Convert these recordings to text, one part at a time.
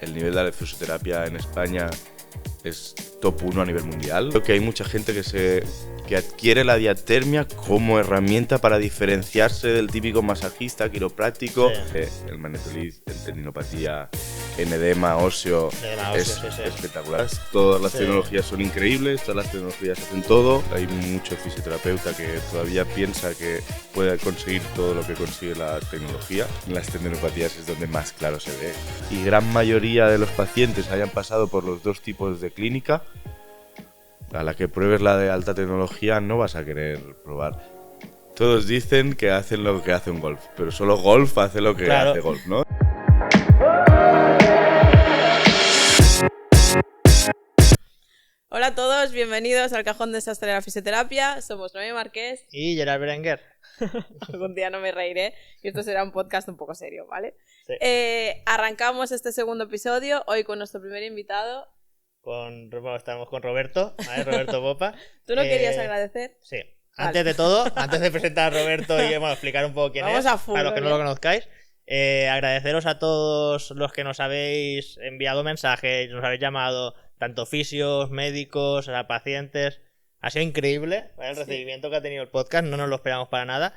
el nivel de la fisioterapia en España es top 1 a nivel mundial. Creo que hay mucha gente que adquiere la diatermia como herramienta para diferenciarse del típico masajista quiropráctico. Sí. El magnetolid en tendinopatía, en edema óseo, es espectacular. Todas las tecnologías son increíbles, todas las tecnologías hacen todo. Hay mucho fisioterapeuta que todavía piensa que puede conseguir todo lo que consigue la tecnología. En las tendinopatías es donde más claro se ve. Y gran mayoría de los pacientes hayan pasado por los dos tipos de clínica, a la que pruebes la de alta tecnología no vas a querer probar. Todos dicen que hacen lo que hace un golf, pero solo golf hace lo que hace golf, ¿no? Hola a todos, bienvenidos al Cajón Desastre de la Fisioterapia. Somos Noemi Marqués y Gerard Berenguer. Algún día no me reiré y esto será un podcast un poco serio, ¿vale? Sí. Arrancamos este segundo episodio, hoy con nuestro primer invitado. Estamos con Roberto, ¿vale? Roberto Popa. ¿Tú no querías agradecer? Sí. Antes de todo, antes de presentar a Roberto y explicar un poco quién Vamos es, a full, para los que no lo conozcáis, agradeceros a todos los que nos habéis enviado mensajes, nos habéis llamado, tanto fisios, médicos, a pacientes. Ha sido increíble, ¿vale? El recibimiento que ha tenido el podcast, no nos lo esperamos para nada.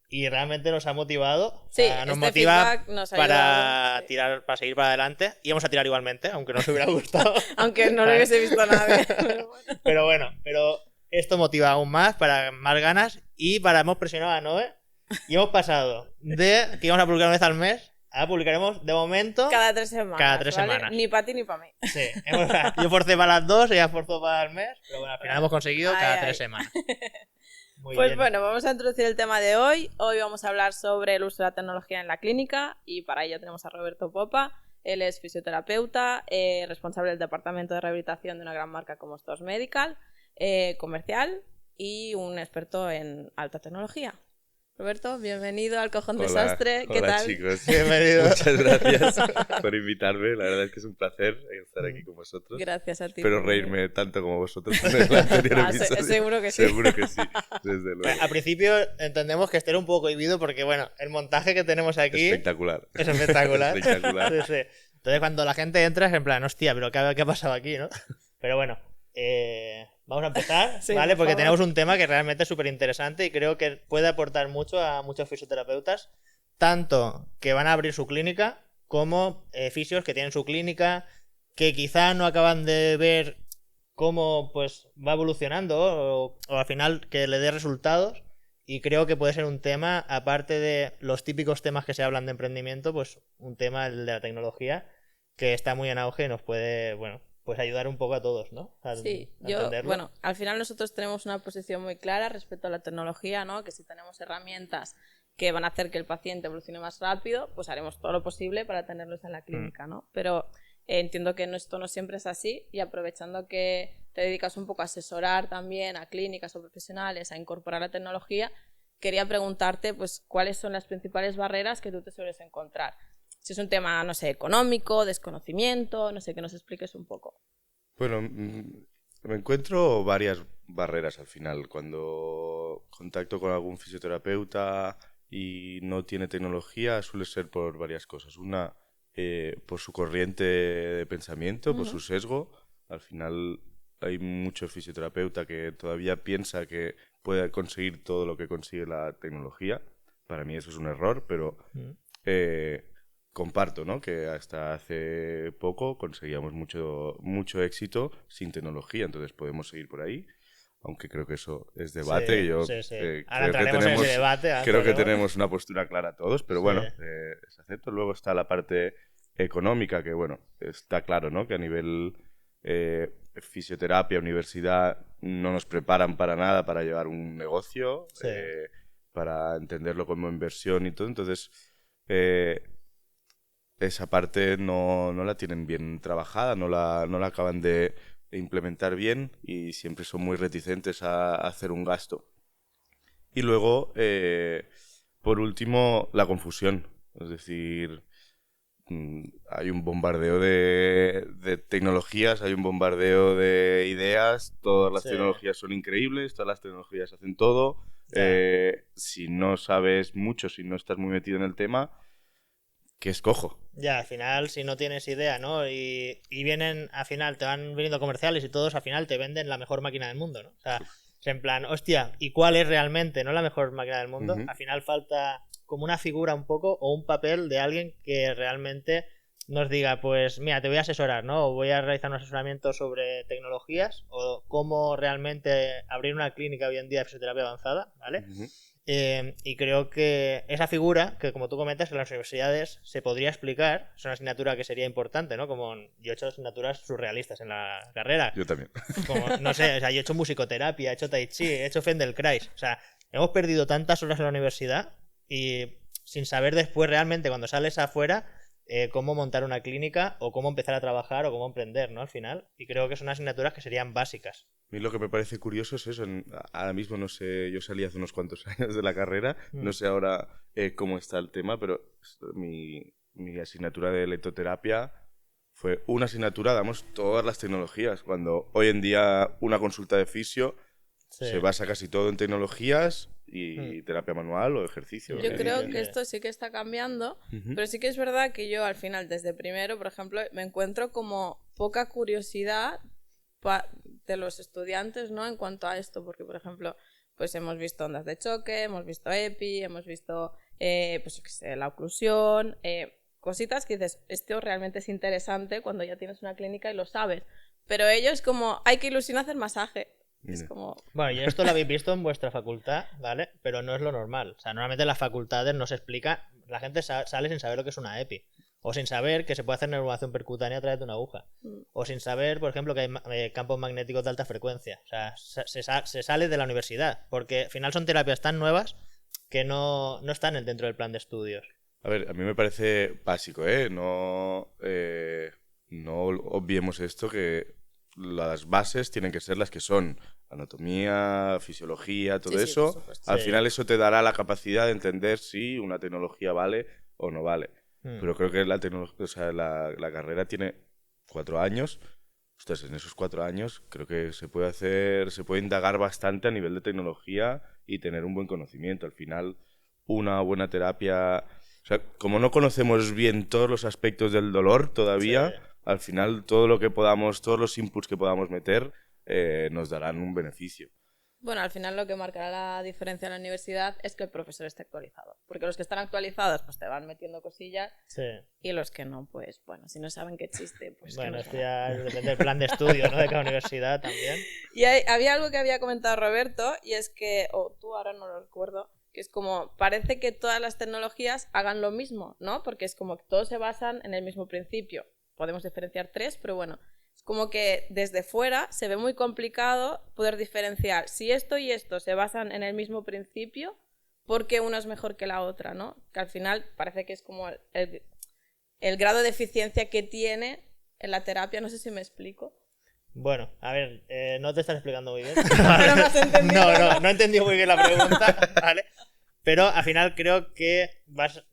Y realmente nos ha motivado, sí, nos motiva nos ha para ayudado, tirar, para seguir para adelante. Íbamos a tirar igualmente, aunque no nos hubiera gustado. Aunque no lo hubiese visto a nadie. Pero esto motiva aún más, para más ganas. Y hemos presionado a Noé. Y hemos pasado de que íbamos a publicar una vez al mes, a publicaremos de momento cada 3 semanas. Cada 3 ¿vale? semanas. Ni para ti ni para mí. Sí, yo forcé para las 2, ella forzó para el mes. Pero bueno, al final hemos conseguido cada 3 semanas. Muy pues bien. Bueno, vamos a introducir el tema de hoy. Hoy vamos a hablar sobre el uso de la tecnología en la clínica y para ello tenemos a Roberto Popa. Él es fisioterapeuta, responsable del departamento de rehabilitación de una gran marca como Stores Medical, comercial y un experto en alta tecnología. Roberto, bienvenido al Cajón Desastre. ¿Qué hola tal? Chicos, Bienvenido. Muchas gracias por invitarme. La verdad es que es un placer estar aquí con vosotros. Gracias a ti. Espero reírme tanto como vosotros en el anterior episodio. Seguro que sí. Seguro que sí, desde luego. Al principio entendemos que esté un poco cohibido porque, bueno, el montaje que tenemos aquí Espectacular. es espectacular. Espectacular. Sí, sí. Entonces cuando la gente entra es en plan, hostia, pero ¿qué ha pasado aquí, no? Pero bueno, vamos a empezar, Sí, ¿vale? por Porque favor. tenemos un tema que realmente es súper interesante y creo que puede aportar mucho a muchos fisioterapeutas, tanto que van a abrir su clínica como fisios que tienen su clínica, que quizá no acaban de ver cómo pues va evolucionando o al final que le dé resultados. Y creo que puede ser un tema, aparte de los típicos temas que se hablan de emprendimiento, pues un tema, el de la tecnología, que está muy en auge y nos puede, bueno, pues ayudar un poco a todos, ¿no? Sí, entenderlo. bueno, al final nosotros tenemos una posición muy clara respecto a la tecnología, ¿no? Que si tenemos herramientas que van a hacer que el paciente evolucione más rápido, pues haremos todo lo posible para tenerlos en la clínica, ¿no? Pero entiendo que esto no siempre es así y aprovechando que te dedicas un poco a asesorar también a clínicas o profesionales a incorporar la tecnología, quería preguntarte pues cuáles son las principales barreras que tú te sueles encontrar. Si es un tema, no sé, económico, desconocimiento, no sé, que nos expliques un poco. Bueno, me encuentro varias barreras al final. Cuando contacto con algún fisioterapeuta y no tiene tecnología, suele ser por varias cosas. Una, por su corriente de pensamiento, por su sesgo. Al final hay mucho fisioterapeuta que todavía piensa que puede conseguir todo lo que consigue la tecnología. Para mí eso es un error, pero comparto, ¿no? Que hasta hace poco conseguíamos mucho éxito sin tecnología, entonces podemos seguir por ahí. Aunque creo que eso es debate. Sí, y yo sí. creo Ahora que entraremos en ese debate. creo que tenemos una postura clara todos, pero Sí. bueno, es acepto. Luego está la parte económica, que bueno, está claro, ¿no? Que a nivel fisioterapia, universidad, no nos preparan para nada para llevar un negocio, Sí. para entenderlo como inversión y todo. Entonces, esa parte no la tienen bien trabajada, no la acaban de implementar bien y siempre son muy reticentes a hacer un gasto. Y luego, por último, la confusión. Es decir, hay un bombardeo de tecnologías, hay un bombardeo de ideas, todas las tecnologías son increíbles, todas las tecnologías hacen todo. Si no sabes mucho, si no estás muy metido en el tema, ¿qué escojo? Ya, al final, si no tienes idea, ¿no? Y vienen, al final, te van viniendo comerciales y todos al final te venden la mejor máquina del mundo, ¿no? O sea, es en plan, hostia, ¿y cuál es realmente, no la mejor máquina del mundo? Al final falta como una figura un poco o un papel de alguien que realmente nos diga, pues mira, te voy a asesorar, ¿no? O voy a realizar un asesoramiento sobre tecnologías o cómo realmente abrir una clínica hoy en día de fisioterapia avanzada, ¿vale? Y creo que esa figura, que como tú comentas, en las universidades se podría explicar, es una asignatura que sería importante, ¿no? Como yo he hecho asignaturas surrealistas en la carrera. Yo también. Como, no sé, o sea, yo he hecho musicoterapia, he hecho tai chi, he hecho Feldenkrais. O sea, hemos perdido tantas horas en la universidad y sin saber después realmente cuando sales afuera cómo montar una clínica o cómo empezar a trabajar o cómo emprender, ¿no? Al final. Y creo que son asignaturas que serían básicas. A mí lo que me parece curioso es eso. Ahora mismo no sé, yo salí hace unos cuantos años de la carrera, no sé ahora cómo está el tema, pero mi asignatura de electroterapia fue una asignatura, damos todas las tecnologías, cuando hoy en día una consulta de fisio se basa casi todo en tecnologías y terapia manual o ejercicio. Yo creo que esto sí que está cambiando, pero sí que es verdad que yo al final, desde primero, por ejemplo, me encuentro como poca curiosidad de los estudiantes, ¿no? En cuanto a esto, porque, por ejemplo, pues hemos visto ondas de choque, hemos visto EPI, hemos visto, pues yo qué sé, la oclusión, cositas que dices, esto realmente es interesante cuando ya tienes una clínica y lo sabes. Pero ellos como, hay que ilusionar hacer masaje. Es como... Bueno, y esto lo habéis visto en vuestra facultad, ¿vale? Pero no es lo normal. O sea, normalmente en las facultades no se explica, la gente sale sin saber lo que es una EPI. O sin saber que se puede hacer neuromodulación percutánea a través de una aguja. O sin saber, por ejemplo, que hay campos magnéticos de alta frecuencia. O sea, se sale de la universidad. Porque al final son terapias tan nuevas que no están dentro del plan de estudios. A ver, a mí me parece básico, ¿eh? No obviemos esto, que las bases tienen que ser las que son. Anatomía, fisiología, todo eso. Al final eso te dará la capacidad de entender si una tecnología vale o no vale. Pero creo que la carrera tiene 4 años. Ostras, en esos 4 años creo que se puede indagar bastante a nivel de tecnología y tener un buen conocimiento. Al final, una buena terapia... O sea, como no conocemos bien todos los aspectos del dolor todavía, al final todo lo que podamos, todos los inputs que podamos meter nos darán un beneficio. Bueno, al final lo que marcará la diferencia en la universidad es que el profesor esté actualizado. Porque los que están actualizados pues te van metiendo cosillas y los que no, pues bueno, si no saben que existe, pues... Bueno, esto ya depende del plan de estudio, ¿no? De cada universidad también. Y había algo que había comentado Roberto y es que, tú ahora no lo recuerdo, que es como, parece que todas las tecnologías hagan lo mismo, ¿no? Porque es como que todos se basan en el mismo principio. Podemos diferenciar 3, pero bueno... Es como que desde fuera se ve muy complicado poder diferenciar si esto y esto se basan en el mismo principio, ¿por qué una es mejor que la otra, ¿no? Que al final parece que es como el grado de eficiencia que tiene en la terapia, no sé si me explico. Bueno, a ver, no te estás explicando muy bien. Pero me has entendido. No he entendido muy bien la pregunta, ¿vale? Pero al final creo que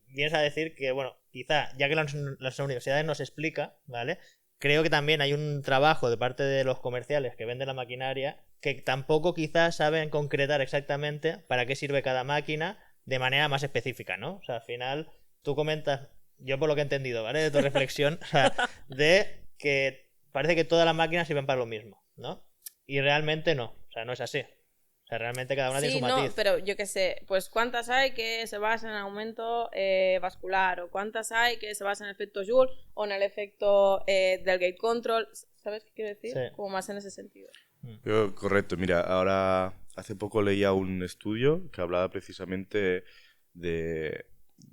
vienes a decir que, bueno, quizá, ya que las universidades nos explica, ¿vale? Creo que también hay un trabajo de parte de los comerciales que venden la maquinaria que tampoco quizás saben concretar exactamente para qué sirve cada máquina de manera más específica, ¿no? O sea, al final tú comentas, yo por lo que he entendido, ¿vale? De tu reflexión, o sea, de que parece que todas las máquinas sirven para lo mismo, ¿no? Y realmente no, o sea, no es así. O sea, realmente cada una tiene su matiz. No, pero yo qué sé, pues cuántas hay que se basan en aumento vascular, o cuántas hay que se basan en el efecto Joule o en el efecto del gate control, ¿sabes qué quiero decir? Sí. Como más en ese sentido. Correcto, mira, ahora hace poco leía un estudio que hablaba precisamente de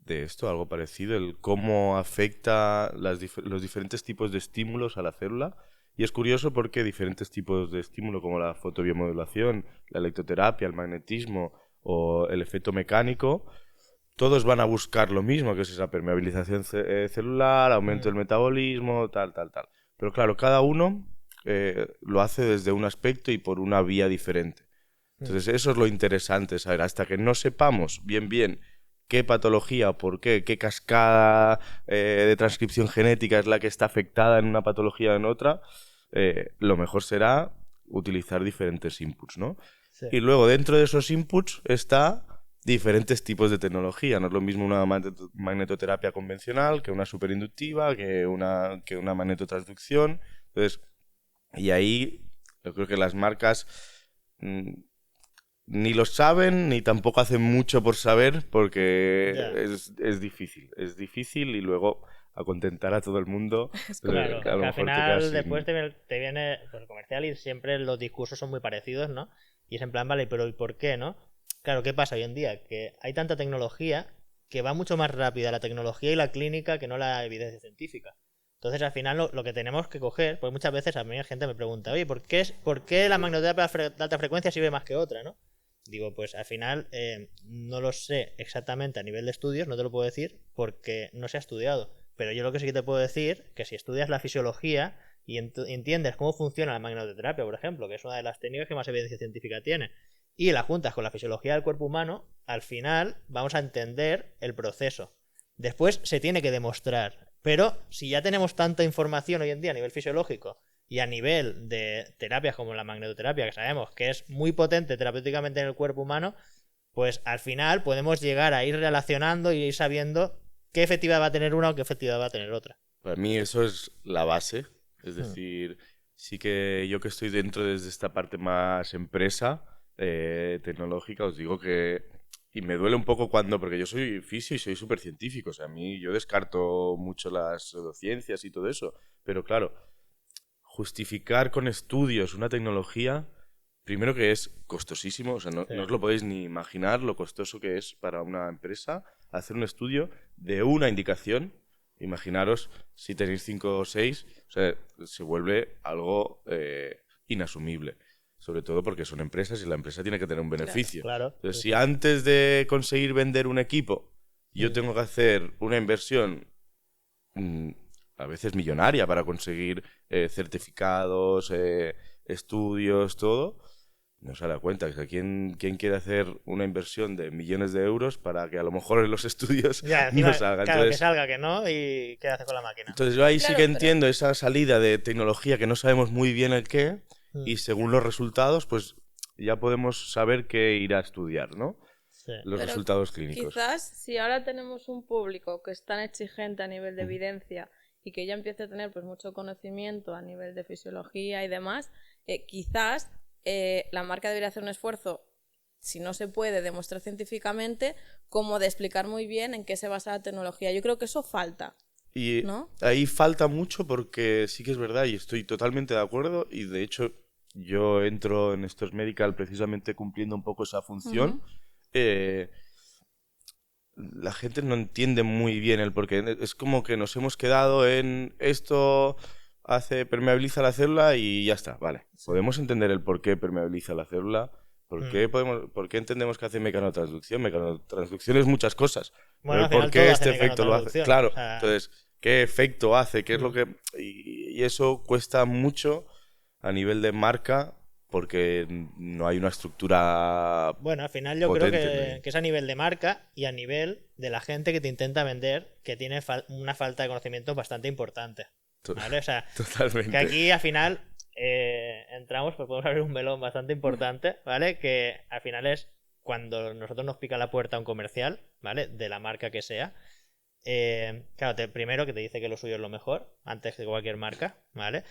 esto, algo parecido, el cómo afecta los diferentes tipos de estímulos a la célula. Y es curioso porque diferentes tipos de estímulo como la fotobiomodulación, la electroterapia, el magnetismo o el efecto mecánico, todos van a buscar lo mismo, que es esa permeabilización celular, aumento del metabolismo, tal. Pero claro, cada uno lo hace desde un aspecto y por una vía diferente. Entonces eso es lo interesante, saber, hasta que no sepamos bien qué patología, por qué cascada de transcripción genética es la que está afectada en una patología o en otra, lo mejor será utilizar diferentes inputs, ¿no? Sí. Y luego dentro de esos inputs está diferentes tipos de tecnología. No es lo mismo una magnetoterapia convencional que una superinductiva, que una magnetotransducción. Entonces, y ahí yo creo que las marcas ni lo saben ni tampoco hacen mucho por saber, porque es difícil y luego acontentar a todo el mundo. Claro, que al final después te viene el comercial y siempre los discursos son muy parecidos, ¿no? Y es en plan, vale, pero ¿y por qué, no? Claro, ¿qué pasa hoy en día? Que hay tanta tecnología que va mucho más rápida la tecnología y la clínica que no la evidencia científica. Entonces, al final, lo que tenemos que coger, pues muchas veces a mí la gente me pregunta, oye, ¿por qué la magnetoterapia de alta frecuencia sirve más que otra, no? Digo, pues al final no lo sé exactamente a nivel de estudios, no te lo puedo decir porque no se ha estudiado. Pero yo lo que sí que te puedo decir, que si estudias la fisiología y entiendes cómo funciona la magnetoterapia, por ejemplo, que es una de las técnicas que más evidencia científica tiene, y la juntas con la fisiología del cuerpo humano, al final vamos a entender el proceso. Después se tiene que demostrar. Pero si ya tenemos tanta información hoy en día a nivel fisiológico y a nivel de terapias como la magnetoterapia, que sabemos que es muy potente terapéuticamente en el cuerpo humano, pues al final podemos llegar a ir relacionando y ir sabiendo qué efectividad va a tener una o qué efectividad va a tener otra. Para mí eso es la base. Es decir, sí que yo que estoy dentro desde esta parte más empresa tecnológica, os digo que... Y me duele un poco porque yo soy fisio y soy súper científico. O sea, a mí yo descarto mucho las pseudociencias y todo eso. Pero claro, justificar con estudios una tecnología, primero que es costosísimo. O sea, no os lo podéis ni imaginar lo costoso que es para una empresa hacer un estudio de una indicación. Imaginaros si tenéis 5 o 6, o sea, se vuelve algo inasumible. Sobre todo porque son empresas y la empresa tiene que tener un beneficio. Claro. Entonces, si antes de conseguir vender un equipo yo tengo que hacer una inversión a veces millonaria para conseguir certificados, estudios, todo, no se da cuenta. Que ¿quién quiere hacer una inversión de millones de euros para que a lo mejor en los estudios no salga? Claro, entonces, que salga, que no, y ¿qué hace con la máquina? Entonces yo ahí sí que entiendo esa salida de tecnología que no sabemos muy bien el qué, y según los resultados, pues ya podemos saber qué ir a estudiar, ¿no? Sí. Los resultados clínicos. Quizás si ahora tenemos un público que es tan exigente a nivel de evidencia y que ya empiece a tener pues mucho conocimiento a nivel de fisiología y demás, quizás la marca debería hacer un esfuerzo, si no se puede demostrar científicamente, como de explicar muy bien en qué se basa la tecnología. Yo creo que eso falta. Y ¿no? Ahí falta mucho porque sí que es verdad y estoy totalmente de acuerdo, y de hecho yo entro en Stores Medical precisamente cumpliendo un poco esa función. La gente no entiende muy bien el porqué. Es como que nos hemos quedado en esto permeabiliza la célula y ya está, vale. Sí. Podemos entender el por qué permeabiliza la célula. ¿Por qué entendemos que hace mecanotransducción? Mecanotransducción es muchas cosas. Bueno, ¿por qué este efecto lo hace? Claro, entonces, ¿qué efecto hace? ¿Qué es lo que...? Y eso cuesta mucho a nivel de marca porque no hay una estructura. Bueno, al final yo creo que es a nivel de marca y a nivel de la gente que te intenta vender, que tiene una falta de conocimiento bastante importante. ¿Vale? O sea, totalmente. Que aquí al final entramos, pues podemos abrir un melón bastante importante, ¿vale? Que al final es cuando nosotros nos pica la puerta un comercial, ¿vale? De la marca que sea. Claro, primero que te dice que lo suyo es lo mejor, antes que cualquier marca, ¿vale?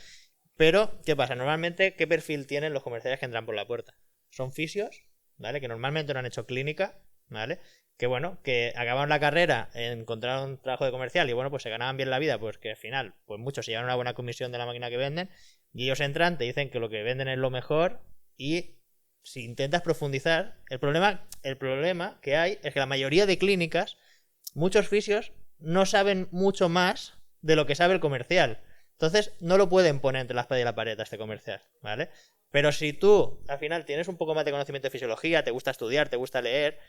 Pero, ¿qué pasa? Normalmente, ¿qué perfil tienen los comerciales que entran por la puerta? Son fisios, ¿vale? Que normalmente no han hecho clínica, ¿vale? Que bueno, que acabaron la carrera, encontraron un trabajo de comercial y bueno, pues se ganaban bien la vida, pues que al final, pues muchos se llevan una buena comisión de la máquina que venden y ellos entran, te dicen que lo que venden es lo mejor y si intentas profundizar, el problema que hay es que la mayoría de clínicas, muchos fisios no saben mucho más de lo que sabe el comercial. Entonces no lo pueden poner entre la espada y la pared a este comercial, ¿vale? Pero si tú al final tienes un poco más de conocimiento de fisiología, te gusta estudiar, te gusta leer,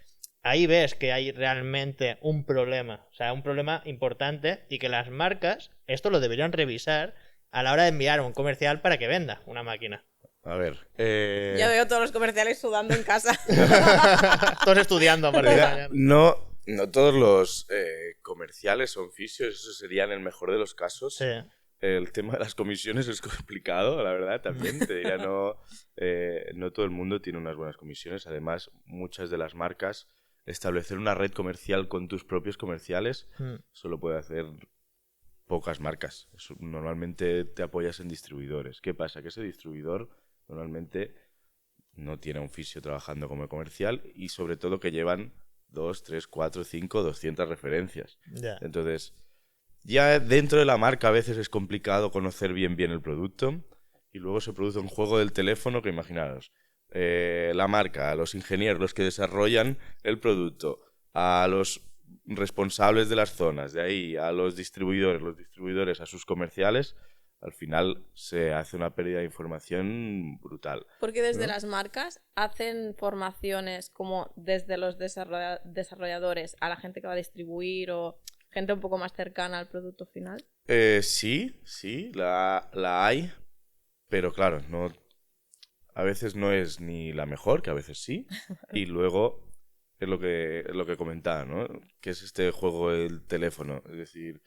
ahí ves que hay realmente un problema, o sea, un problema importante y que las marcas esto lo deberían revisar a la hora de enviar un comercial para que venda una máquina. A ver, Ya veo todos los comerciales sudando en casa. Todos estudiando a partir de mañana. No todos los comerciales son fisios, eso sería en el mejor de los casos. Sí. El tema de las comisiones es complicado, la verdad, también. Te diría, no todo el mundo tiene unas buenas comisiones. Además, muchas de las marcas establecer una red comercial con tus propios comerciales, solo puede hacer pocas marcas. Normalmente te apoyas en distribuidores. ¿Qué pasa? Que ese distribuidor normalmente no tiene un fisio trabajando como comercial y sobre todo que llevan 2, 3, 4, 5, 200 referencias. Yeah. Entonces, ya dentro de la marca a veces es complicado conocer bien el producto y luego se produce un juego del teléfono que imaginaros, la marca, a los ingenieros, los que desarrollan el producto, a los responsables de las zonas, de ahí a los distribuidores a sus comerciales, al final se hace una pérdida de información brutal. Porque desde las marcas hacen formaciones como desde los desarrolladores a la gente que va a distribuir o gente un poco más cercana al producto final. Sí, la hay, pero claro, a veces no es ni la mejor, que a veces sí, y luego es lo que comentaba, ¿no? Que es este juego del teléfono, es decir,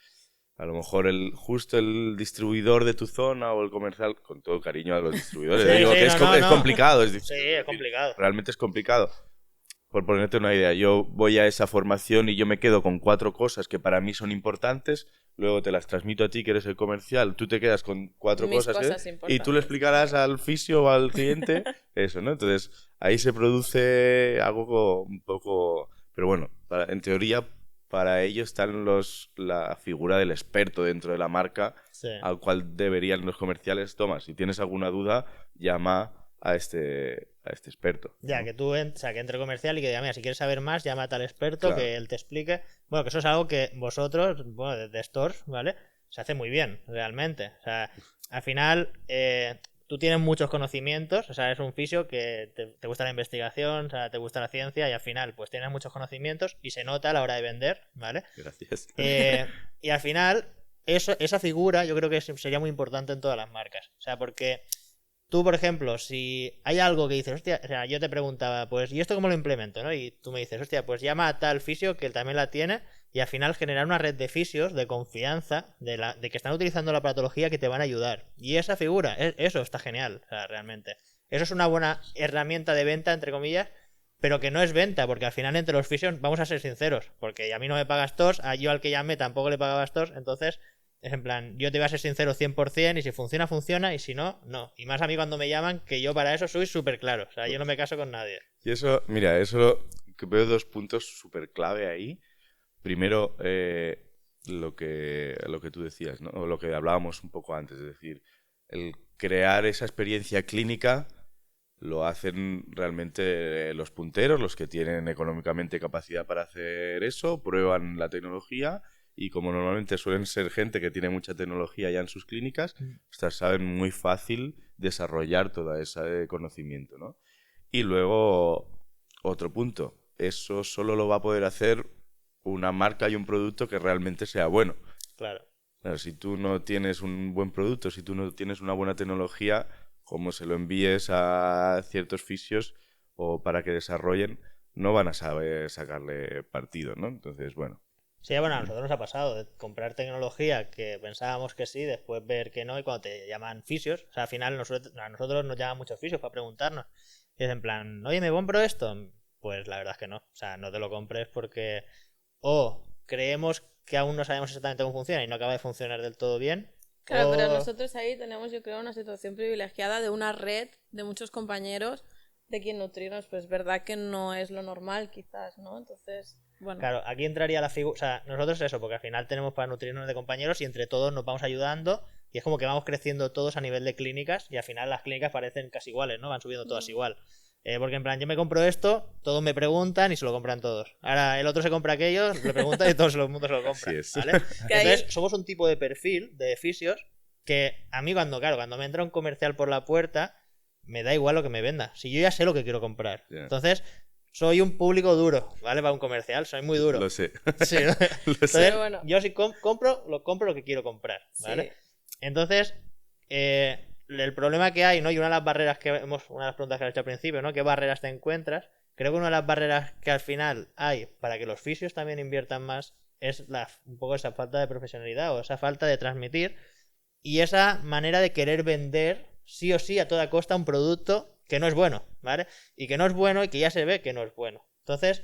a lo mejor justo el distribuidor de tu zona o el comercial, con todo cariño a los distribuidores, Sí, digo sí, que es complicado. Sí, es complicado. Realmente es complicado. Por ponerte una idea, yo voy a esa formación y yo me quedo con 4 cosas que para mí son importantes, luego te las transmito a ti que eres el comercial, tú te quedas con 4 cosas y tú le explicarás al fisio o al cliente eso, ¿no? Entonces ahí se produce algo un poco... Pero bueno, en teoría para ello están la figura del experto dentro de la marca, sí, al cual deberían los comerciales, toma, si tienes alguna duda, llama a este experto. Ya, ¿no? Que tú que entre comercial y que diga, mira, si quieres saber más, llama a tal experto, claro, que él te explique. Bueno, que eso es algo que vosotros, bueno, de Stores, ¿vale? Se hace muy bien, realmente. O sea, al final, tú tienes muchos conocimientos, o sea, eres un fisio que te gusta la investigación, o sea, te gusta la ciencia y al final, pues tienes muchos conocimientos y se nota a la hora de vender, ¿vale? Gracias. Y al final, esa figura yo creo que sería muy importante en todas las marcas. O sea, porque... Tú, por ejemplo, si hay algo que dices, hostia, o sea, yo te preguntaba, pues, ¿y esto cómo lo implemento? ¿No? Y tú me dices, hostia, pues llama a tal fisio que él también la tiene y al final generar una red de fisios de confianza de que están utilizando la patología que te van a ayudar. Y esa figura, eso está genial, o sea, realmente. Eso es una buena herramienta de venta, entre comillas, pero que no es venta, porque al final entre los fisios, vamos a ser sinceros, porque a mí no me pagas TOS, yo al que llamé tampoco le pagabas TOS, entonces... Es en plan, yo te voy a ser sincero 100% y si funciona, funciona y si no, no. Y más a mí cuando me llaman, que yo para eso soy súper claro. O sea, yo no me caso con nadie. Y eso, mira, eso que veo 2 puntos súper clave ahí. Primero, lo que tú decías, ¿no? O lo que hablábamos un poco antes. Es decir, el crear esa experiencia clínica lo hacen realmente los punteros, los que tienen económicamente capacidad para hacer eso, prueban la tecnología. Y como normalmente suelen ser gente que tiene mucha tecnología ya en sus clínicas, saben muy fácil desarrollar todo ese conocimiento, ¿no? Y luego, otro punto, eso solo lo va a poder hacer una marca y un producto que realmente sea bueno. Claro. Claro, si tú no tienes un buen producto, si tú no tienes una buena tecnología, como se lo envíes a ciertos fisios o para que desarrollen, no van a saber sacarle partido, ¿no? Entonces, bueno. Sí, bueno, a nosotros nos ha pasado de comprar tecnología que pensábamos que sí, después ver que no, y cuando te llaman fisios, o sea, al final a nosotros nos llaman muchos fisios para preguntarnos. Y es en plan, oye, ¿me compro esto? Pues la verdad es que no. O sea, no te lo compres porque o creemos que aún no sabemos exactamente cómo funciona y no acaba de funcionar del todo bien. Claro, pero nosotros ahí tenemos, yo creo, una situación privilegiada de una red de muchos compañeros de quien nutrirnos. Pues es verdad que no es lo normal, quizás, ¿no? Entonces... Bueno. Claro, aquí entraría la figura, o sea, nosotros eso, porque al final tenemos para nutrirnos de compañeros y entre todos nos vamos ayudando y es como que vamos creciendo todos a nivel de clínicas y al final las clínicas parecen casi iguales, ¿no? Van subiendo todas igual. Porque en plan, yo me compro esto, todos me preguntan y se lo compran todos. Ahora el otro se compra aquello, le pregunta y todo el mundo se lo compra. Así es. ¿Vale? Entonces somos un tipo de perfil de fisios que a mí cuando me entra un comercial por la puerta, me da igual lo que me venda. Si yo ya sé lo que quiero comprar. Yeah. Entonces... Soy un público duro, ¿vale? Para un comercial, soy muy duro. Lo sé. Sí, ¿no? Entonces, bueno. Yo si compro lo que quiero comprar, ¿vale? Sí. Entonces, el problema que hay, ¿no? Y una de las barreras una de las preguntas que has hecho al principio, ¿no? ¿Qué barreras te encuentras? Creo que una de las barreras que al final hay para que los fisios también inviertan más es un poco esa falta de profesionalidad o esa falta de transmitir y esa manera de querer vender sí o sí a toda costa un producto que no es bueno, ¿vale? Y que no es bueno y que ya se ve que no es bueno. Entonces,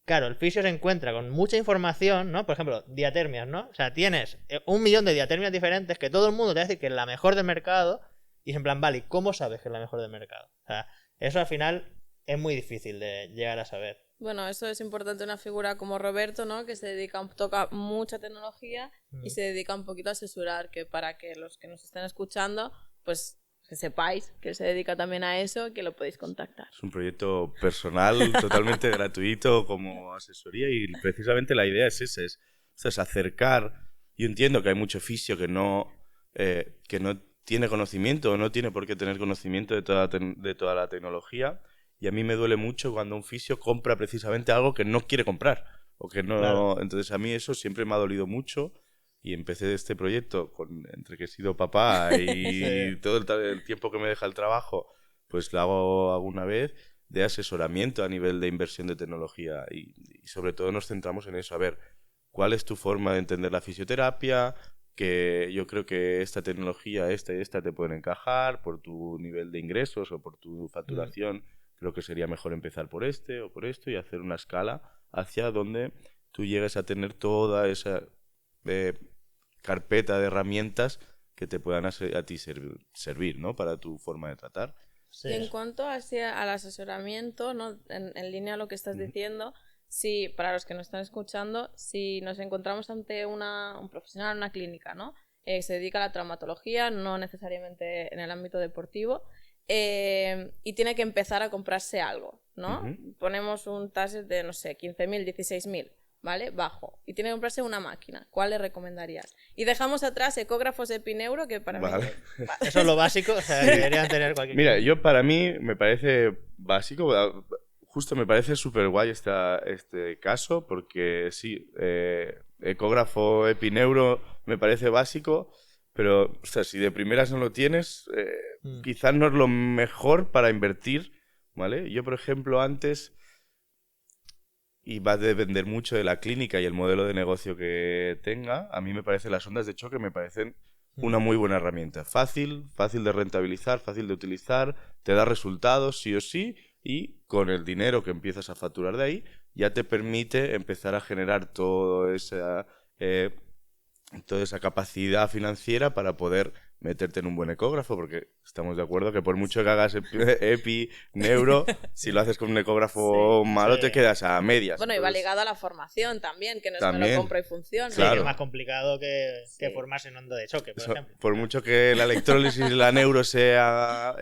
claro, el fisio se encuentra con mucha información, ¿no? Por ejemplo, diatermias, ¿no? O sea, tienes 1.000.000 de diatermias diferentes que todo el mundo te va a decir que es la mejor del mercado y es en plan, vale, ¿cómo sabes que es la mejor del mercado? O sea, eso al final es muy difícil de llegar a saber. Bueno, eso es importante una figura como Roberto, ¿no? Que se dedica, toca mucha tecnología y se dedica un poquito a asesorar, que para que los que nos estén escuchando, pues que sepáis que él se dedica también a eso, que lo podéis contactar. Es un proyecto personal, totalmente gratuito como asesoría y precisamente la idea es esa, es acercar. Yo entiendo que hay mucho fisio que no tiene conocimiento o no tiene por qué tener conocimiento de toda la tecnología. Y a mí me duele mucho cuando un fisio compra precisamente algo que no quiere comprar. O que no. Claro. Entonces a mí eso siempre me ha dolido mucho. Y empecé este proyecto entre que he sido papá y todo el tiempo que me deja el trabajo, pues lo hago alguna vez de asesoramiento a nivel de inversión de tecnología. Y sobre todo nos centramos en eso. A ver, ¿cuál es tu forma de entender la fisioterapia? Que yo creo que esta tecnología, esta y esta te pueden encajar por tu nivel de ingresos o por tu facturación. Creo que sería mejor empezar por este o por esto y hacer una escala hacia donde tú llegues a tener toda esa carpeta de herramientas que te puedan a ti servir, ¿no? Para tu forma de tratar. Sí. Y en cuanto al asesoramiento, ¿no? En línea a lo que estás diciendo, si para los que nos están escuchando, si nos encontramos ante un profesional en una clínica, ¿no? Se dedica a la traumatología, no necesariamente en el ámbito deportivo, y tiene que empezar a comprarse algo, ¿no? Ponemos un taser de, no sé, 15.000, 16.000, ¿vale? Bajo. Y tiene que comprarse una máquina. ¿Cuál le recomendarías? Y dejamos atrás ecógrafos Epineuro, que para mí... Eso es lo básico, o sea, que deberían tener cualquier... Mira, para mí me parece básico, justo me parece súper guay este caso, porque sí, ecógrafo Epineuro me parece básico, pero, o sea, si de primeras no lo tienes, quizás no es lo mejor para invertir, ¿vale? Yo, por ejemplo, antes, y va a depender mucho de la clínica y el modelo de negocio que tenga, a mí me parecen las ondas de choque, me parecen una muy buena herramienta. Fácil de rentabilizar, fácil de utilizar, te da resultados sí o sí, y con el dinero que empiezas a facturar de ahí, ya te permite empezar a generar toda esa capacidad financiera para poder meterte en un buen ecógrafo, porque estamos de acuerdo que por mucho que hagas epi, neuro, si lo haces con un ecógrafo malo te quedas a medias. Bueno, y va ligado a la formación también, que no es que lo compro y funciona. Claro. Sí, que es más complicado que formarse en onda de choque, por ejemplo. Por mucho que la electrólisis y la neuro sea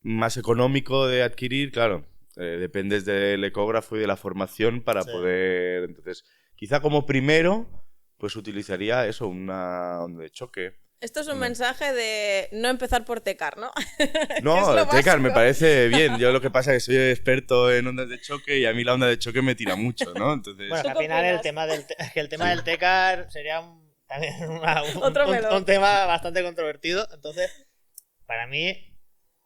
más económico de adquirir, claro, dependes del ecógrafo y de la formación para poder... Entonces, quizá como primero, pues utilizaría eso, una onda de choque. Esto es un mensaje de no empezar por Tecar, ¿no? No, Tecar me parece bien. Yo lo que pasa es que soy experto en ondas de choque y a mí la onda de choque me tira mucho, ¿no? Entonces... Bueno, al final el tema del Tecar sería también un tema bastante controvertido. Entonces, para mí,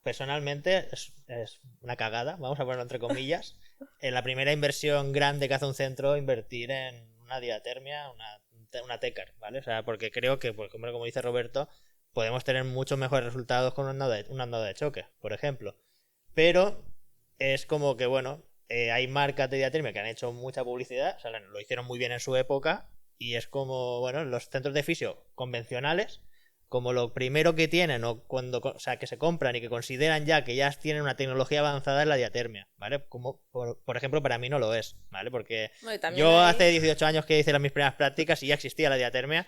personalmente, es una cagada, vamos a ponerlo entre comillas, en la primera inversión grande que hace un centro, invertir en una diatermia, una Tecar, ¿vale? O sea, porque creo que, pues, como dice Roberto, podemos tener muchos mejores resultados con una onda de choque, por ejemplo. Pero es como que, bueno, hay marcas de diatermia que han hecho mucha publicidad, o sea, lo hicieron muy bien en su época, y es como, bueno, los centros de fisio convencionales, como lo primero que tienen, o sea, que se compran y que consideran ya que ya tienen una tecnología avanzada en la diatermia, ¿vale? Como, por ejemplo, para mí no lo es, ¿vale? Porque yo hace 18 años que hice mis primeras prácticas y ya existía la diatermia,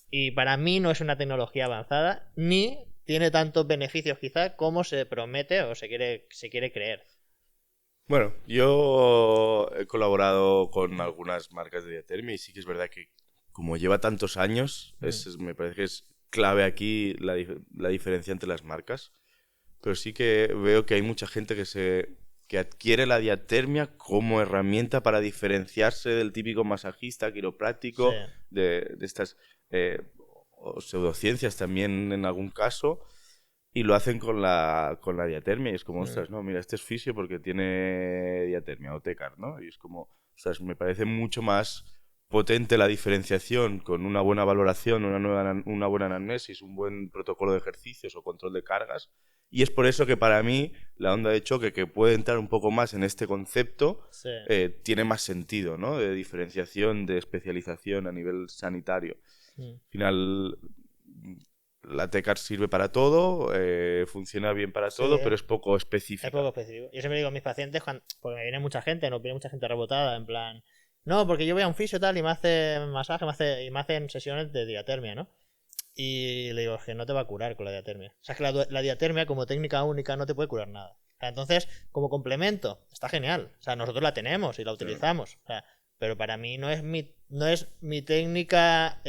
y para mí no es una tecnología avanzada, ni tiene tantos beneficios quizá como se promete o se quiere creer. Bueno, yo he colaborado con algunas marcas de diatermia y sí que es verdad que como lleva tantos años, me parece que es clave aquí la diferencia entre las marcas, pero sí que veo que hay mucha gente que adquiere la diatermia como herramienta para diferenciarse del típico masajista quiropráctico, de estas o pseudociencias también en algún caso, y lo hacen con la diatermia y es como, ostras, no, mira, este es fisio porque tiene diatermia o Tecar, ¿no? Y es como, ostras, me parece mucho más potente la diferenciación con una buena valoración, una buena anamnesis, un buen protocolo de ejercicios o control de cargas. Y es por eso que para mí la onda de choque, que puede entrar un poco más en este concepto, Sí. tiene más sentido, ¿no? De diferenciación, de especialización a nivel sanitario. Al final, la TCAR sirve para todo, funciona bien para todo, pero es poco específico. Es poco específico. Yo siempre digo a mis pacientes, porque me viene mucha gente, no viene mucha gente rebotada, en plan, no, porque yo voy a un fisio tal y me hace masaje y me hacen sesiones de diatermia, ¿no? Y le digo, es que no te va a curar con la diatermia. O sea, es que la diatermia como técnica única no te puede curar nada. O sea, entonces, como complemento, está genial. O sea, nosotros la tenemos y la utilizamos. O sea, pero para mí no es mi técnica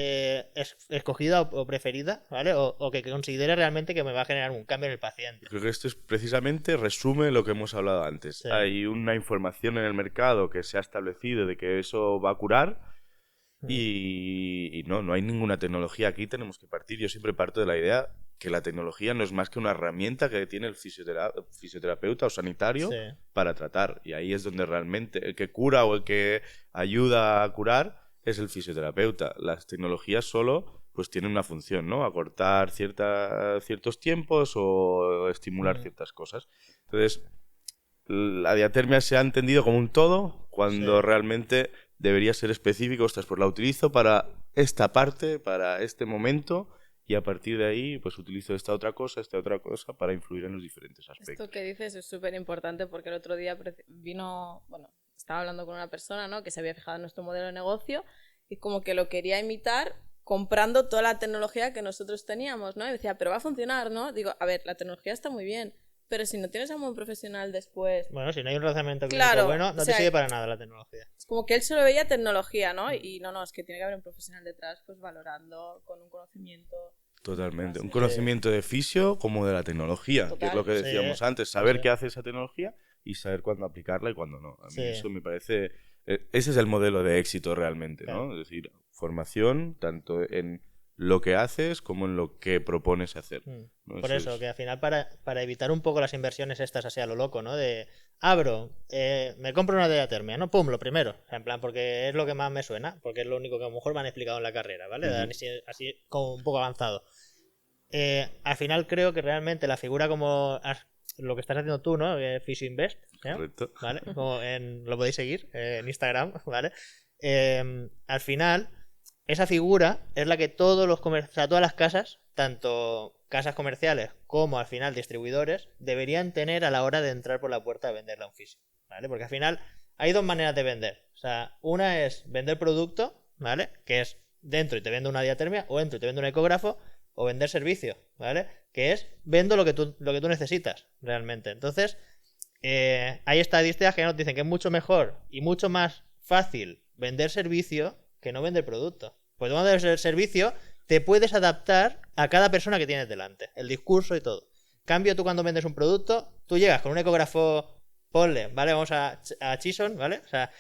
escogida o preferida, ¿vale? O que considere realmente que me va a generar un cambio en el paciente. Creo que esto es precisamente resume lo que hemos hablado antes. Sí. Hay una información en el mercado que se ha establecido de que eso va a curar y no hay ninguna tecnología. Aquí tenemos que partir. Yo siempre parto de la idea que la tecnología no es más que una herramienta que tiene el fisioterapeuta o sanitario para tratar. Y ahí es donde realmente el que cura o el que ayuda a curar es el fisioterapeuta. Las tecnologías solo pues tienen una función, ¿no? Acortar ciertos tiempos o estimular ciertas cosas. Entonces, la diatermia se ha entendido como un todo cuando realmente debería ser específico. Ostras, pues la utilizo para esta parte, para este momento, y a partir de ahí pues utilizo esta otra cosa para influir en los diferentes aspectos. Esto que dices es súper importante porque el otro día estaba hablando con una persona, ¿no?, que se había fijado en nuestro modelo de negocio y como que lo quería imitar comprando toda la tecnología que nosotros teníamos, ¿no? Y decía, pero va a funcionar, ¿no? Digo, a ver, la tecnología está muy bien, pero si no tienes a un buen profesional después... Bueno, si no hay un razonamiento clínico bueno, no te sirve para nada la tecnología. Es como que él solo veía tecnología, ¿no? Y no, es que tiene que haber un profesional detrás, pues valorando, con un conocimiento... Totalmente. Un conocimiento de fisio como de la tecnología, que es lo que decíamos antes. Saber qué hace esa tecnología y saber cuándo aplicarla y cuándo no. A mí eso me parece... Ese es el modelo de éxito realmente, ¿no? Es decir, formación tanto en lo que haces como en lo que propones hacer. ¿no? Por eso, que al final para evitar un poco las inversiones estas así a lo loco, ¿no? De, me compro una diatermia, ¿no? Pum, lo primero. O sea, en plan, porque es lo que más me suena, porque es lo único que a lo mejor me han explicado en la carrera, ¿vale? Así como un poco avanzado. Al final creo que realmente la figura como lo que estás haciendo tú, ¿no? Fisio Invest, ¿eh? Correcto. ¿Vale? Lo podéis seguir en Instagram, ¿vale? Al final, esa figura es la que todas las casas, tanto casas comerciales como al final distribuidores, deberían tener a la hora de entrar por la puerta a venderle a un fisio, ¿vale? Porque al final hay dos maneras de vender. O sea, una es vender producto, ¿vale? Que es dentro y te vendo una diatermia, o dentro y te vendo un ecógrafo, o vender servicio, ¿vale? Que es vendo lo que tú necesitas realmente. Entonces, hay estadísticas que nos dicen que es mucho mejor y mucho más fácil vender servicio que no vender producto. Pues cuando vendes el servicio te puedes adaptar a cada persona que tienes delante, el discurso y todo. En cambio, tú cuando vendes un producto, tú llegas con un ecógrafo, ponle, ¿vale? Vamos a Chison, ¿vale? O sea,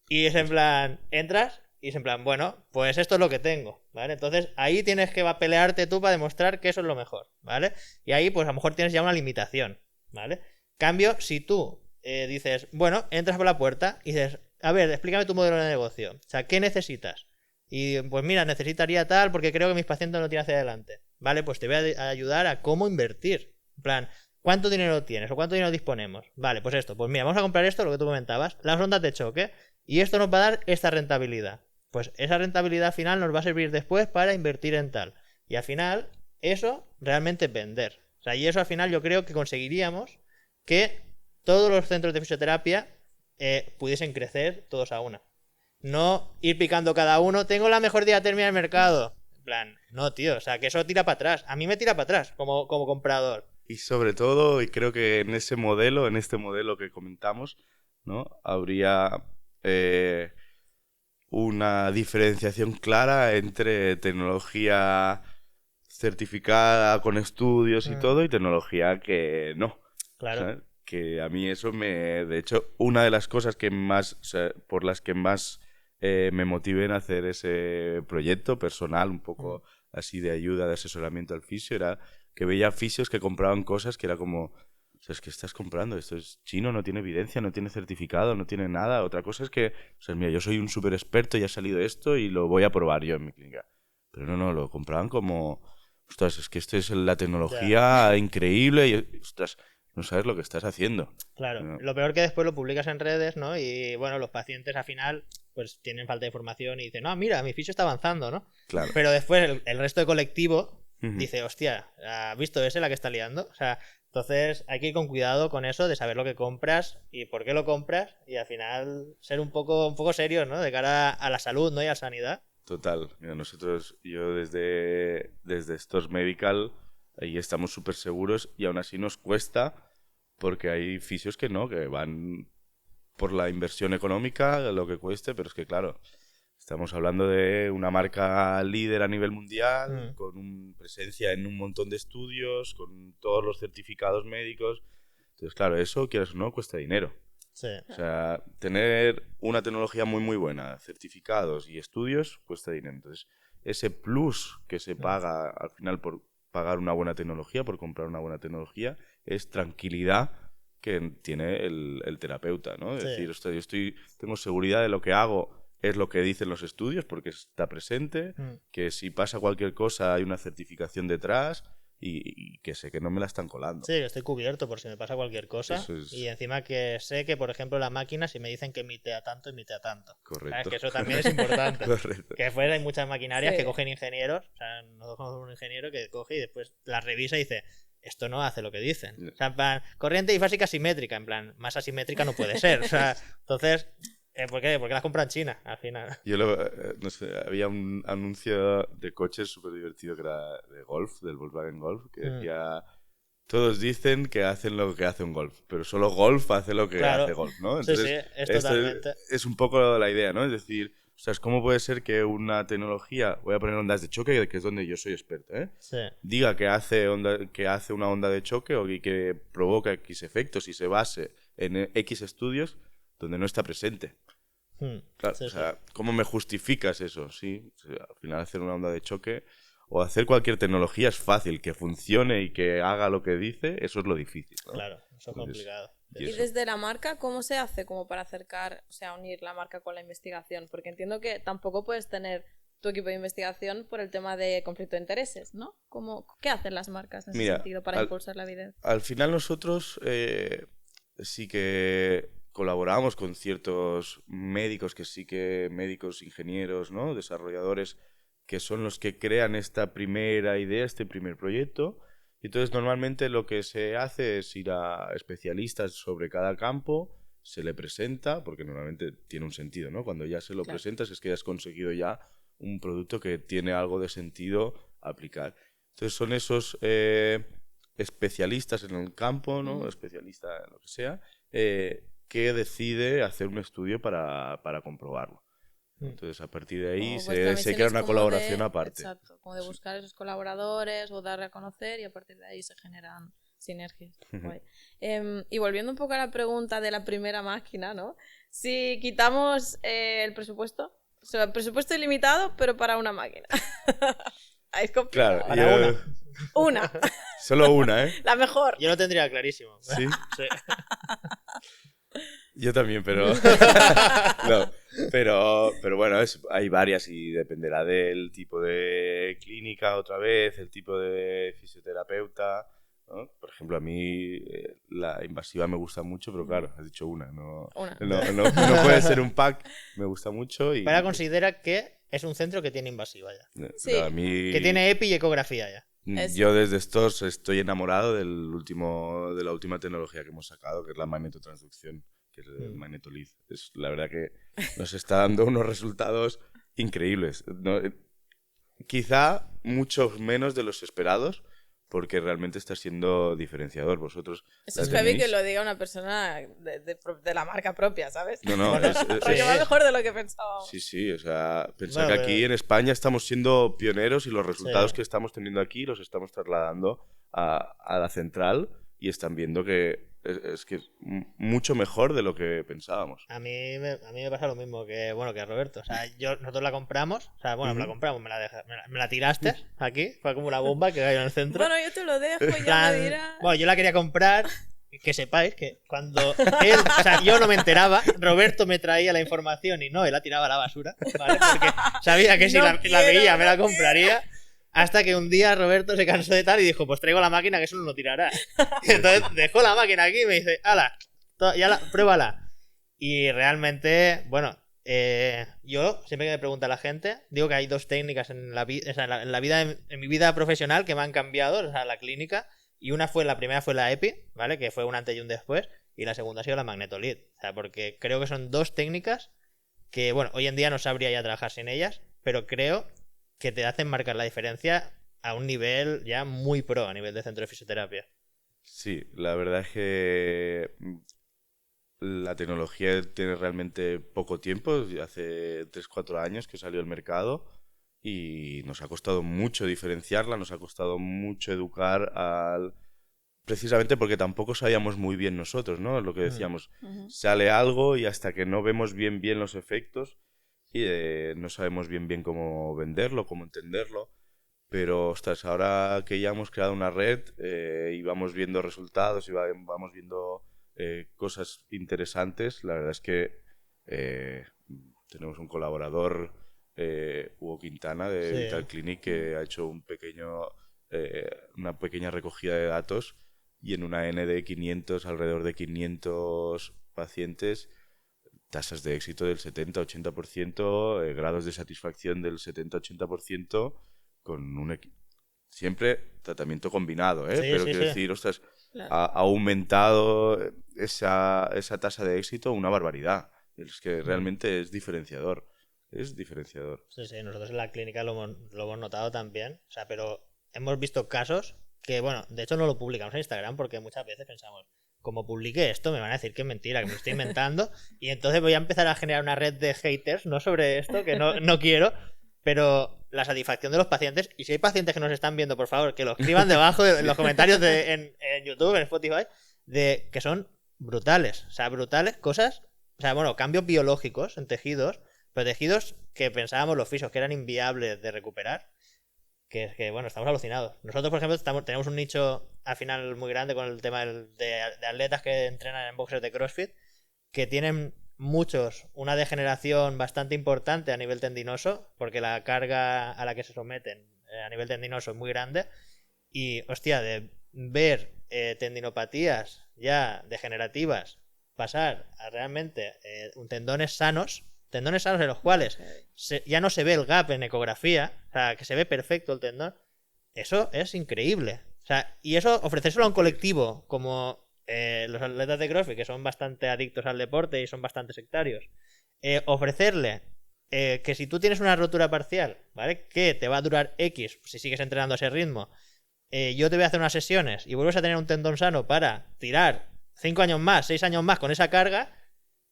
y es en plan, entras y es en plan, bueno, pues esto es lo que tengo, ¿vale? Entonces ahí tienes que pelearte tú para demostrar que eso es lo mejor, ¿vale? Y ahí pues a lo mejor tienes ya una limitación, ¿vale? Cambio, si tú dices, bueno, entras por la puerta y dices, a ver, explícame tu modelo de negocio, o sea, ¿qué necesitas? Y pues mira, necesitaría tal porque creo que mis pacientes no tienen hacia adelante, ¿vale? Pues te voy a ayudar a cómo invertir, en plan, ¿cuánto dinero tienes o cuánto dinero disponemos? Vale, pues esto, pues mira, vamos a comprar esto, lo que tú comentabas, las ondas de choque, y esto nos va a dar esta rentabilidad. Pues esa rentabilidad final nos va a servir después para invertir en tal. Y al final, eso realmente es vender. O sea, y eso al final yo creo que conseguiríamos que todos los centros de fisioterapia pudiesen crecer todos a una. No ir picando cada uno, tengo la mejor diatermia del mercado. En plan, no, tío, o sea, que eso tira para atrás. A mí me tira para atrás como comprador. Y sobre todo, y creo que en este modelo que comentamos, ¿no? Habría una diferenciación clara entre tecnología certificada con estudios y todo y tecnología que no. Claro. ¿Sabes? Que a mí eso de hecho, una de las cosas que más, o sea, por las que más me motivé en hacer ese proyecto personal, un poco así de ayuda, de asesoramiento al fisio, era que veía fisios que compraban cosas que era como, O sea, es que estás comprando, esto es chino, no tiene evidencia, no tiene certificado, no tiene nada. Otra cosa es que, o sea, mira, yo soy un súper experto y ha salido esto y lo voy a probar yo en mi clínica. Pero no, lo compraban como, ostras, es que esto es la tecnología increíble y, ostras, no sabes lo que estás haciendo. Claro, No. lo peor que después lo publicas en redes, ¿no? Y bueno, los pacientes al final pues tienen falta de información y dicen, no, mira, mi fisio está avanzando, ¿no? Claro. Pero después el resto de colectivo Ujú. dice, hostia, ¿has visto ese la que está liando? O sea, entonces hay que ir con cuidado con eso de saber lo que compras y por qué lo compras y al final ser un poco serios, ¿no? De cara a la salud, ¿no? Y a la sanidad. Total. Mira, yo desde Stores Medical, ahí estamos súper seguros y aún así nos cuesta porque hay fisios que no, que van por la inversión económica, lo que cueste, pero es que claro, estamos hablando de una marca líder a nivel mundial, con presencia en un montón de estudios, con todos los certificados médicos. Entonces, claro, eso, quieras o no, cuesta dinero. Sí. O sea, tener una tecnología muy, muy buena, certificados y estudios, cuesta dinero. Entonces, ese plus que se paga al final por pagar una buena tecnología, por comprar una buena tecnología, es tranquilidad que tiene el terapeuta, ¿no? Es decir, ostras, tengo seguridad de lo que hago es lo que dicen los estudios porque está presente, que si pasa cualquier cosa hay una certificación detrás y que sé que no me la están colando. Sí, que estoy cubierto por si me pasa cualquier cosa. Y encima que sé que, por ejemplo, la máquina, si me dicen que emite a tanto, emite a tanto. Correcto. ¿Sabes? Que eso también es importante. Correcto. Que después hay muchas maquinarias que cogen ingenieros. O sea, nosotros conocemos un ingeniero que coge y después la revisa y dice, esto no hace lo que dicen. O sea, en plan, corriente y básica asimétrica. En plan, más asimétrica no puede ser. O sea, entonces... ¿Por qué? Porque las compra en China, al final. Yo no sé, había un anuncio de coches súper divertido que era de Golf, del Volkswagen Golf, que decía, todos dicen que hacen lo que hace un Golf, pero solo Golf hace lo que hace Golf, ¿no? Entonces, sí, es totalmente. Es un poco la idea, ¿no? Es decir, o sea, ¿cómo puede ser que una tecnología, voy a poner ondas de choque, que es donde yo soy experto, diga que hace una onda de choque o que provoca X efectos y se base en X estudios donde no está presente? Claro, o sea, ¿cómo me justificas eso? Sí, o sea, al final hacer una onda de choque o hacer cualquier tecnología es fácil, que funcione y que haga lo que dice, eso es lo difícil, ¿no? Claro, eso es complicado. Y desde la marca, ¿cómo se hace como para acercar, o sea, unir la marca con la investigación? Porque entiendo que tampoco puedes tener tu equipo de investigación por el tema de conflicto de intereses, ¿no? ¿Qué hacen las marcas en ese sentido para impulsar la evidencia? Al final nosotros sí que colaboramos con ciertos médicos médicos, ingenieros, ¿no? Desarrolladores que son los que crean esta primera idea, este primer proyecto. Y entonces normalmente lo que se hace es ir a especialistas sobre cada campo, se le presenta, porque normalmente tiene un sentido, ¿no? Cuando ya se lo presentas es que has conseguido ya un producto que tiene algo de sentido aplicar. Entonces son esos especialistas en el campo, ¿no? Especialista en lo que sea, que decide hacer un estudio para comprobarlo. Entonces, a partir de ahí se crea una colaboración aparte. Exacto, como de buscar esos colaboradores o darle a conocer y a partir de ahí se generan sinergias. Y volviendo un poco a la pregunta de la primera máquina, ¿no? Si quitamos el presupuesto, o sea, el presupuesto ilimitado, pero para una máquina. Es complicado. Claro, una. Solo una, ¿eh? La mejor. Yo lo tendría clarísimo. ¿Sí? Sí. Yo también, pero... no, pero bueno, hay varias y dependerá del tipo de clínica otra vez, el tipo de fisioterapeuta, ¿no? Por ejemplo, a mí la invasiva me gusta mucho, pero claro, has dicho una. No puede ser un pack, me gusta mucho. Y Pero considera que es un centro que tiene invasiva ya. Sí. A mí... Que tiene EPI y ecografía ya. Yo desde estos estoy enamorado de la última tecnología que hemos sacado, que es la magnetotransducción, que es el magnetolith. Es la verdad que nos está dando unos resultados increíbles. Quizá muchos menos de los esperados, porque realmente está siendo diferenciador. Vosotros eso es heavy que lo diga una persona de la marca propia, ¿sabes? No, porque va mejor de lo que pensábamos. Sí, o sea, pensar que aquí en España estamos siendo pioneros y los resultados que estamos teniendo aquí los estamos trasladando a la central y están viendo que es mucho mejor de lo que pensábamos. A mí me pasa lo mismo que Roberto. O sea, nosotros la compramos. O sea, bueno, la compramos, me la tiraste aquí. Fue como una bomba que cayó en el centro. Bueno, yo te lo dejo y ya me dirás. Bueno, yo la quería comprar que sepáis que cuando él, o sea, yo no me enteraba, Roberto me traía la información y no, él la tiraba a la basura, ¿vale? Porque sabía que si la veía me la compraría. Hasta que un día Roberto se cansó de tal y dijo, pues traigo la máquina que eso no lo tirará. Y entonces dejó la máquina aquí y me dice, ala, pruébala. Y realmente, bueno, yo siempre que me pregunta la gente, digo que hay dos técnicas en la vida, en mi vida profesional que me han cambiado, o sea, la clínica. Y la primera fue la EPI, ¿vale? Que fue un antes y un después. Y la segunda ha sido la Magnetolith. O sea, porque creo que son dos técnicas que, bueno, hoy en día no sabría ya trabajar sin ellas, pero creo que te hacen marcar la diferencia a un nivel ya muy pro, a nivel de centro de fisioterapia. Sí, la verdad es que la tecnología tiene realmente poco tiempo, hace 3-4 años que salió al mercado y nos ha costado mucho diferenciarla, nos ha costado mucho educar precisamente porque tampoco sabíamos muy bien nosotros, ¿no? Lo que decíamos, sale algo y hasta que no vemos bien los efectos y no sabemos bien cómo venderlo, cómo entenderlo. Pero, ostras, ahora que ya hemos creado una red y vamos viendo resultados y vamos viendo cosas interesantes, la verdad es que tenemos un colaborador, Hugo Quintana, de Vital Clinic, que ha hecho una pequeñña recogida de datos y en una N de 500, alrededor de 500 pacientes, tasas de éxito del 70-80%, grados de satisfacción del 70-80%, con siempre tratamiento combinado, ¿eh? Sí, Pero quiero decir, ostras, claro, ha aumentado esa tasa de éxito una barbaridad. Es que realmente es diferenciador. Es diferenciador. Sí, nosotros en la clínica lo hemos notado también. O sea, pero hemos visto casos que, bueno, de hecho no lo publicamos en Instagram porque muchas veces pensamos, como publique esto me van a decir que es mentira, que me lo estoy inventando y entonces voy a empezar a generar una red de haters, ¿no? Sobre esto, que no quiero. Pero la satisfacción de los pacientes, y si hay pacientes que nos están viendo, por favor, que lo escriban debajo en los comentarios en YouTube, en Spotify, de que son brutales. O sea, brutales cosas, o sea, bueno, cambios biológicos en tejidos, pero tejidos que pensábamos los fisios que eran inviables de recuperar, que bueno, estamos alucinados. Nosotros, por ejemplo, tenemos un nicho al final muy grande con el tema de atletas que entrenan en boxes de CrossFit, que tienen muchos una degeneración bastante importante a nivel tendinoso, porque la carga a la que se someten a nivel tendinoso es muy grande. Y, hostia, de ver tendinopatías ya degenerativas pasar a realmente tendones sanos en los cuales ya no se ve el gap en ecografía, o sea, que se ve perfecto el tendón, eso es increíble. O sea, y eso, ofrecérselo a un colectivo como los atletas de CrossFit, que son bastante adictos al deporte y son bastante sectarios, ofrecerle que si tú tienes una rotura parcial, ¿vale? Que te va a durar X si sigues entrenando a ese ritmo, yo te voy a hacer unas sesiones y vuelves a tener un tendón sano para tirar 5 años más, 6 años más con esa carga.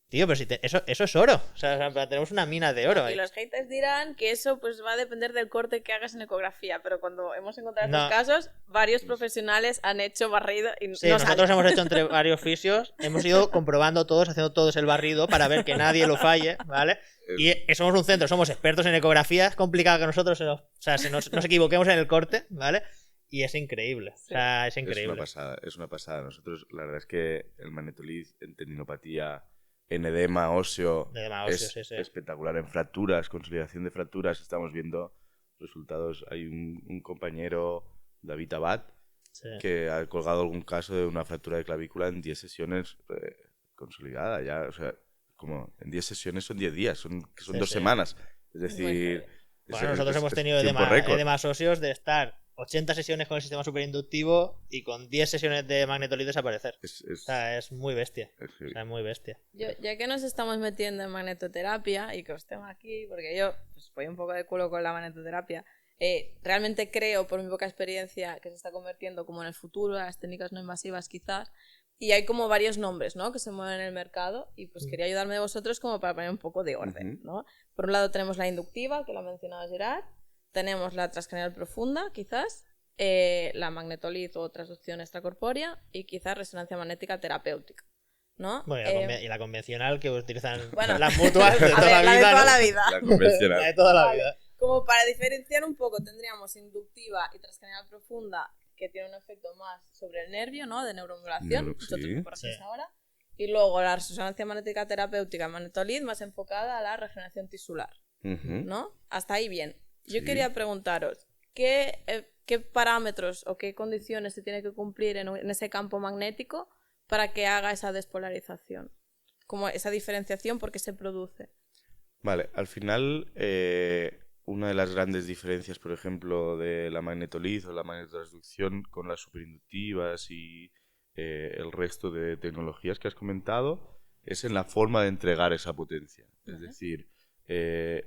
Tío, pero si eso es oro. O sea, tenemos una mina de oro. Y los haters dirán que eso pues va a depender del corte que hagas en ecografía. Pero cuando hemos encontrado estos casos, varios profesionales han hecho barrido y sí, nosotros hemos hecho entre varios fisios, hemos ido comprobando todos, haciendo todos el barrido para ver que nadie lo falle, ¿vale? Y somos un centro, somos expertos en ecografía, es complicado que nosotros nos equivoquemos en el corte, ¿vale? Y es increíble. Sí. O sea, es increíble. Es una pasada. Nosotros, la verdad es que el Magnetolith en tendinopatía, en edema óseo, es espectacular. En fracturas, consolidación de fracturas, estamos viendo resultados. Hay un compañero, David Abad, que ha colgado algún caso de una fractura de clavícula en 10 sesiones consolidada. Ya, o sea, como en 10 sesiones son 10 días, son 2 semanas. Es decir... Bueno, nosotros hemos tenido edemas óseos de estar 80 sesiones con el sistema superinductivo y con 10 sesiones de Magnetolith desaparecer. O sea, es muy bestia. Es muy bestia. Ya que nos estamos metiendo en magnetoterapia y que os tengo aquí, porque yo pues, voy un poco de culo con la magnetoterapia, realmente creo, por mi poca experiencia, que se está convirtiendo como en el futuro, las técnicas no invasivas quizás, y hay como varios nombres, ¿no? Que se mueven en el mercado y pues quería ayudarme de vosotros como para poner un poco de orden, ¿no? Por un lado tenemos la inductiva, que lo ha mencionado Gerard, tenemos la transcranial profunda, quizás, la Magnetolith o transducción extracorpórea y quizás resonancia magnética terapéutica, ¿no? Bueno, y la convencional que utilizan las mutuas de toda la vida. De toda la vida. La convencional. La de toda la vida. Como para diferenciar un poco, tendríamos inductiva y transcranial profunda, que tiene un efecto más sobre el nervio, ¿no? De neuromodulación, Sí. ahora. Y luego la resonancia magnética terapéutica magnetolid más enfocada a la regeneración tisular, ¿no? Hasta ahí bien. Yo quería preguntaros, ¿qué parámetros o qué condiciones se tiene que cumplir en ese campo magnético para que haga esa despolarización? Como esa diferenciación, ¿por qué se produce? Vale, al final, una de las grandes diferencias, por ejemplo, de la magnetolid o la magnetotransducción con las superinductivas y el resto de tecnologías que has comentado, es en la forma de entregar esa potencia. Es decir,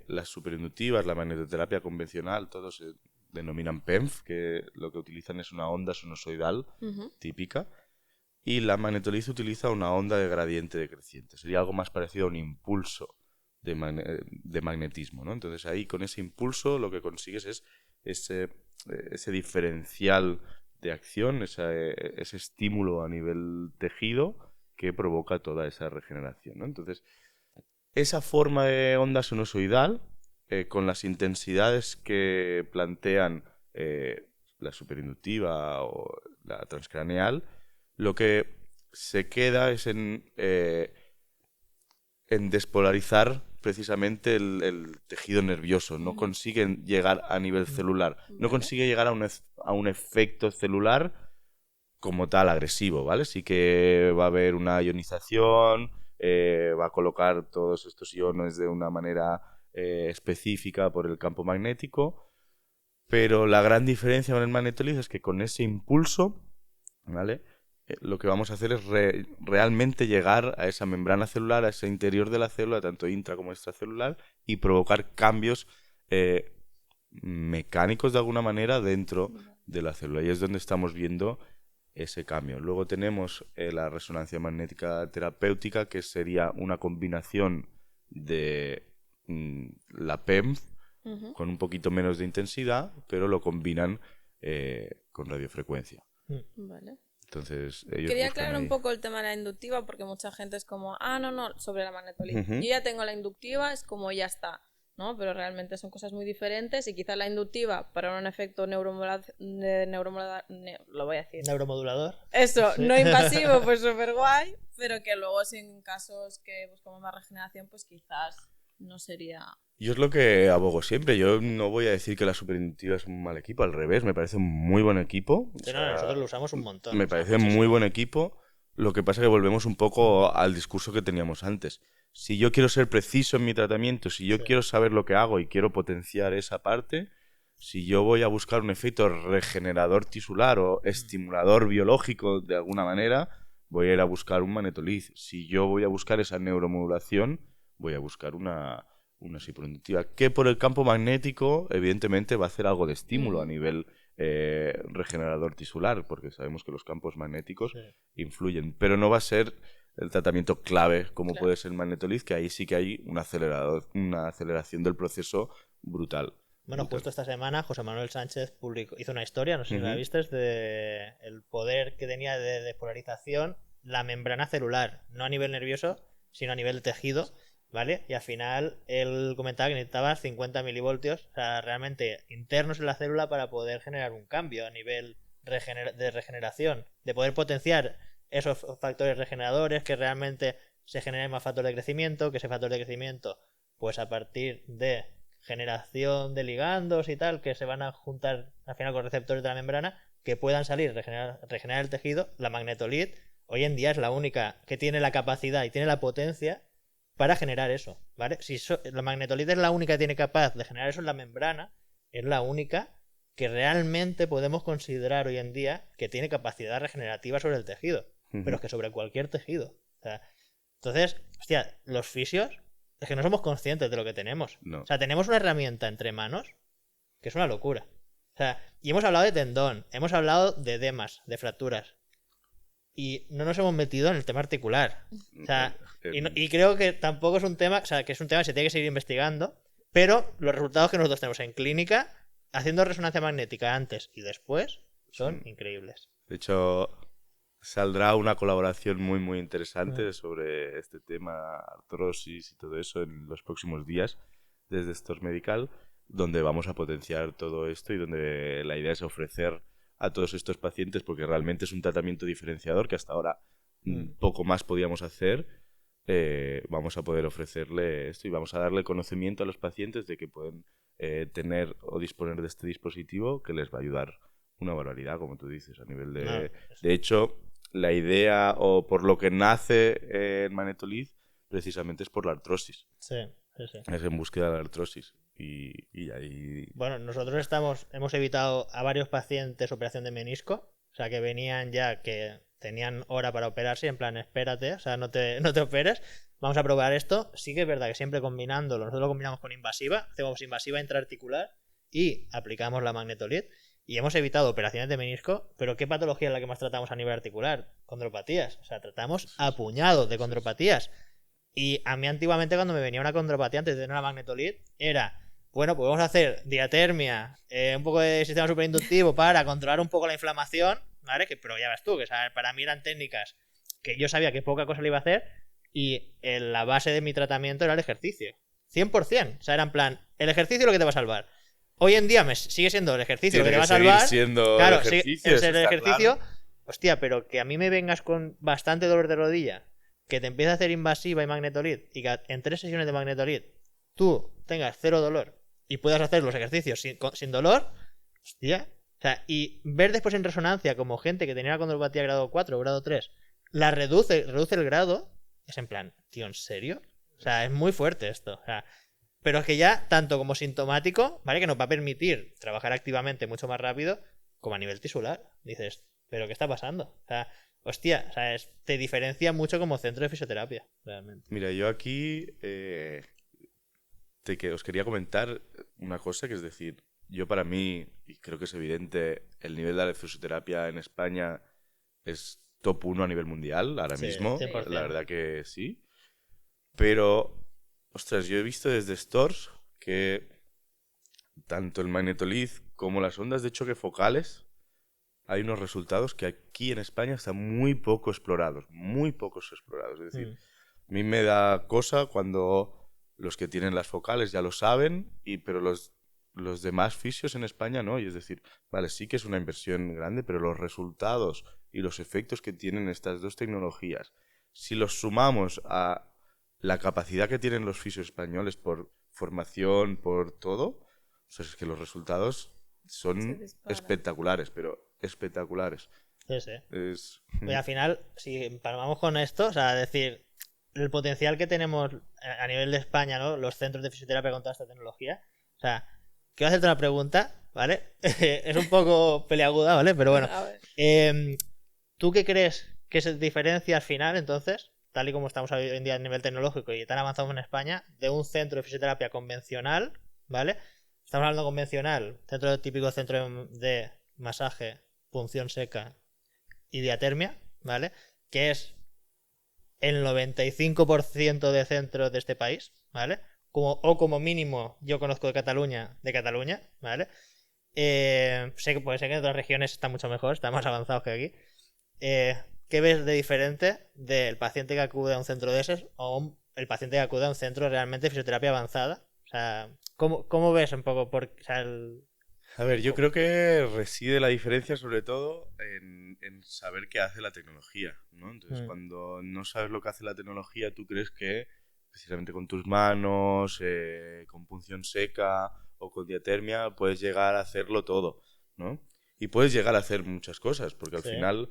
las superinductivas, la magnetoterapia convencional, todos se denominan PEMF, que lo que utilizan es una onda sinusoidal típica, y la magnetolid utiliza una onda de gradiente decreciente. Sería algo más parecido a un impulso de magnetismo, ¿no? Entonces ahí con ese impulso lo que consigues es ese diferencial de acción, ese estímulo a nivel tejido que provoca toda esa regeneración, ¿no? Entonces, esa forma de onda sinusoidal, con las intensidades que plantean la superinductiva o la transcraneal, lo que se queda es en despolarizar precisamente el tejido nervioso. No consiguen llegar a nivel celular. No consigue llegar a un efecto celular como tal agresivo, ¿vale? Sí que va a haber una ionización, va a colocar todos estos iones de una manera específica por el campo magnético, pero la gran diferencia con el magnetolid es que con ese impulso, ¿vale? Lo que vamos a hacer es realmente llegar a esa membrana celular, a ese interior de la célula, tanto intra como extracelular, y provocar cambios mecánicos de alguna manera dentro de la célula. Y es donde estamos viendo ese cambio. Luego tenemos la resonancia magnética terapéutica, que sería una combinación de la PEMF con un poquito menos de intensidad, pero lo combinan con radiofrecuencia. Vale. Entonces, quería aclarar un poco el tema de la inductiva, porque mucha gente es como, no, sobre la magnetolid. Yo ya tengo la inductiva, es como ya está, ¿no? Pero realmente son cosas muy diferentes y quizás la inductiva para un efecto neuromodulador, lo voy a decir. Neuromodulador. Eso, no invasivo, pues súper guay, pero que luego si en casos que buscamos más regeneración, pues quizás no sería... Yo es lo que abogo siempre. Yo no voy a decir que la superinductiva es un mal equipo, al revés, me parece un muy buen equipo. Sí, nosotros lo usamos un montón. Me parece muy buen equipo. Lo que pasa es que volvemos un poco al discurso que teníamos antes. Si yo quiero ser preciso en mi tratamiento, si yo quiero saber lo que hago y quiero potenciar esa parte, si yo voy a buscar un efecto regenerador tisular o estimulador biológico de alguna manera, voy a ir a buscar un magnetolid. Si yo voy a buscar esa neuromodulación, voy a buscar una superinductiva, que por el campo magnético evidentemente va a hacer algo de estímulo a nivel regenerador tisular, porque sabemos que los campos magnéticos influyen, pero no va a ser el tratamiento clave como puede ser el magnetolid, que ahí sí que hay una aceleración del proceso brutal. Bueno, justo esta semana José Manuel Sánchez hizo una historia, no sé si la viste, de el poder que tenía de despolarización la membrana celular, no a nivel nervioso, sino a nivel de tejido, ¿vale? Y al final él comentaba que necesitaba 50 milivoltios, o sea, realmente internos en la célula para poder generar un cambio a nivel de regeneración, de poder potenciar esos factores regeneradores, que realmente se generen más factores de crecimiento, que ese factor de crecimiento, pues a partir de generación de ligandos y tal, que se van a juntar al final con receptores de la membrana, que puedan salir, regenerar el tejido. La magnetolid hoy en día es la única que tiene la capacidad y tiene la potencia para generar eso, ¿vale? Si la magnetolid es la única que tiene capaz de generar eso en la membrana, es la única que realmente podemos considerar hoy en día que tiene capacidad regenerativa sobre el tejido, pero es que sobre cualquier tejido. O sea, entonces, hostia, los fisios es que no somos conscientes de lo que tenemos. No. O sea, tenemos una herramienta entre manos que es una locura. O sea, y hemos hablado de tendón, hemos hablado de edemas, de fracturas. Y no nos hemos metido en el tema articular. O sea, y creo que tampoco es un tema, o sea, que es un tema que se tiene que seguir investigando, pero los resultados que nosotros tenemos en clínica, haciendo resonancia magnética antes y después, son increíbles. De hecho, saldrá una colaboración muy, muy interesante sobre este tema, artrosis y todo eso, en los próximos días, desde Stores Medical, donde vamos a potenciar todo esto y donde la idea es ofrecer a todos estos pacientes, porque realmente es un tratamiento diferenciador que hasta ahora poco más podíamos hacer. Vamos a poder ofrecerle esto y vamos a darle conocimiento a los pacientes de que pueden tener o disponer de este dispositivo que les va a ayudar una barbaridad, como tú dices, a nivel de... De hecho, la idea o por lo que nace en Magnetolith precisamente es por la artrosis. Sí. Es en búsqueda de la artrosis. Y ahí... Bueno, nosotros hemos evitado a varios pacientes operación de menisco, o sea, que venían ya que tenían hora para operarse, en plan, espérate, o sea, no te operes, vamos a probar esto. Sí que es verdad que siempre combinándolo, nosotros lo combinamos con invasiva, hacemos invasiva intraarticular y aplicamos la Magnetolith y hemos evitado operaciones de menisco, pero ¿qué patología es la que más tratamos a nivel articular? Condropatías, o sea, tratamos a puñados de condropatías. Y a mí antiguamente cuando me venía una condropatía antes de tener la Magnetolith era, bueno, pues vamos a hacer diatermia, un poco de sistema superinductivo para controlar un poco la inflamación, ¿vale? Pero ya ves tú, que para mí eran técnicas que yo sabía que poca cosa le iba a hacer y la base de mi tratamiento era el ejercicio. 100%. O sea, era en plan, el ejercicio es lo que te va a salvar. Hoy en día sigue siendo el ejercicio lo que te va a salvar. Claro, es el ejercicio. Claro. Hostia, pero que a mí me vengas con bastante dolor de rodilla, que te empiece a hacer invasiva y Magnetolith y que en 3 sesiones de Magnetolith tú tengas 0 dolor y puedas hacer los ejercicios sin dolor, hostia. O sea, y ver después en resonancia como gente que tenía la condropatía grado 4 o grado 3 la reduce el grado, es en plan, tío, ¿en serio? O sea, es muy fuerte esto. O sea, pero es que ya, tanto como sintomático, ¿vale? Que nos va a permitir trabajar activamente mucho más rápido, como a nivel tisular. Dices, ¿pero qué está pasando? O sea, hostia, o sea, te diferencia mucho como centro de fisioterapia, realmente. Mira, yo aquí os quería comentar una cosa, que es decir, yo para mí, y creo que es evidente, el nivel de la fisioterapia en España es top 1 a nivel mundial ahora mismo. 100%. La verdad que sí. Pero, ostras, yo he visto desde stores que tanto el Magnetolith como las ondas de choque focales hay unos resultados que aquí en España están muy poco explorados. Es decir, a mí me da cosa cuando los que tienen las focales ya lo saben, pero los demás fisios en España no. Y es decir, vale, sí que es una inversión grande, pero los resultados y los efectos que tienen estas dos tecnologías, si los sumamos a la capacidad que tienen los fisios españoles por formación, por todo, o sea, es que los resultados son espectaculares, pero espectaculares. Sí. Y al final, si empalmamos con esto, o sea, decir, el potencial que tenemos a nivel de España, ¿no? Los centros de fisioterapia con toda esta tecnología, o sea, quiero hacerte una pregunta, ¿vale? Es un poco peleaguda, ¿vale? Pero bueno, ¿tú qué crees que se diferencia al final, entonces, tal y como estamos hoy en día a nivel tecnológico y tan avanzados en España, de un centro de fisioterapia convencional, ¿vale? Estamos hablando convencional, típico centro de masaje, punción seca y diatermia, ¿vale? Que es el 95% de centros de este país, ¿vale? Como mínimo yo conozco de Cataluña, ¿vale? Sé que en otras regiones está mucho mejor, está más avanzado que aquí. ¿Qué ves de diferente del paciente que acude a un centro de esos o el paciente que acude a un centro realmente de fisioterapia avanzada? O sea, ¿cómo ves un poco? A ver, yo creo que reside la diferencia sobre todo en saber qué hace la tecnología, ¿no? Entonces, cuando no sabes lo que hace la tecnología, tú crees que precisamente con tus manos, con punción seca o con diatermia, puedes llegar a hacerlo todo, ¿no? Y puedes llegar a hacer muchas cosas, porque al final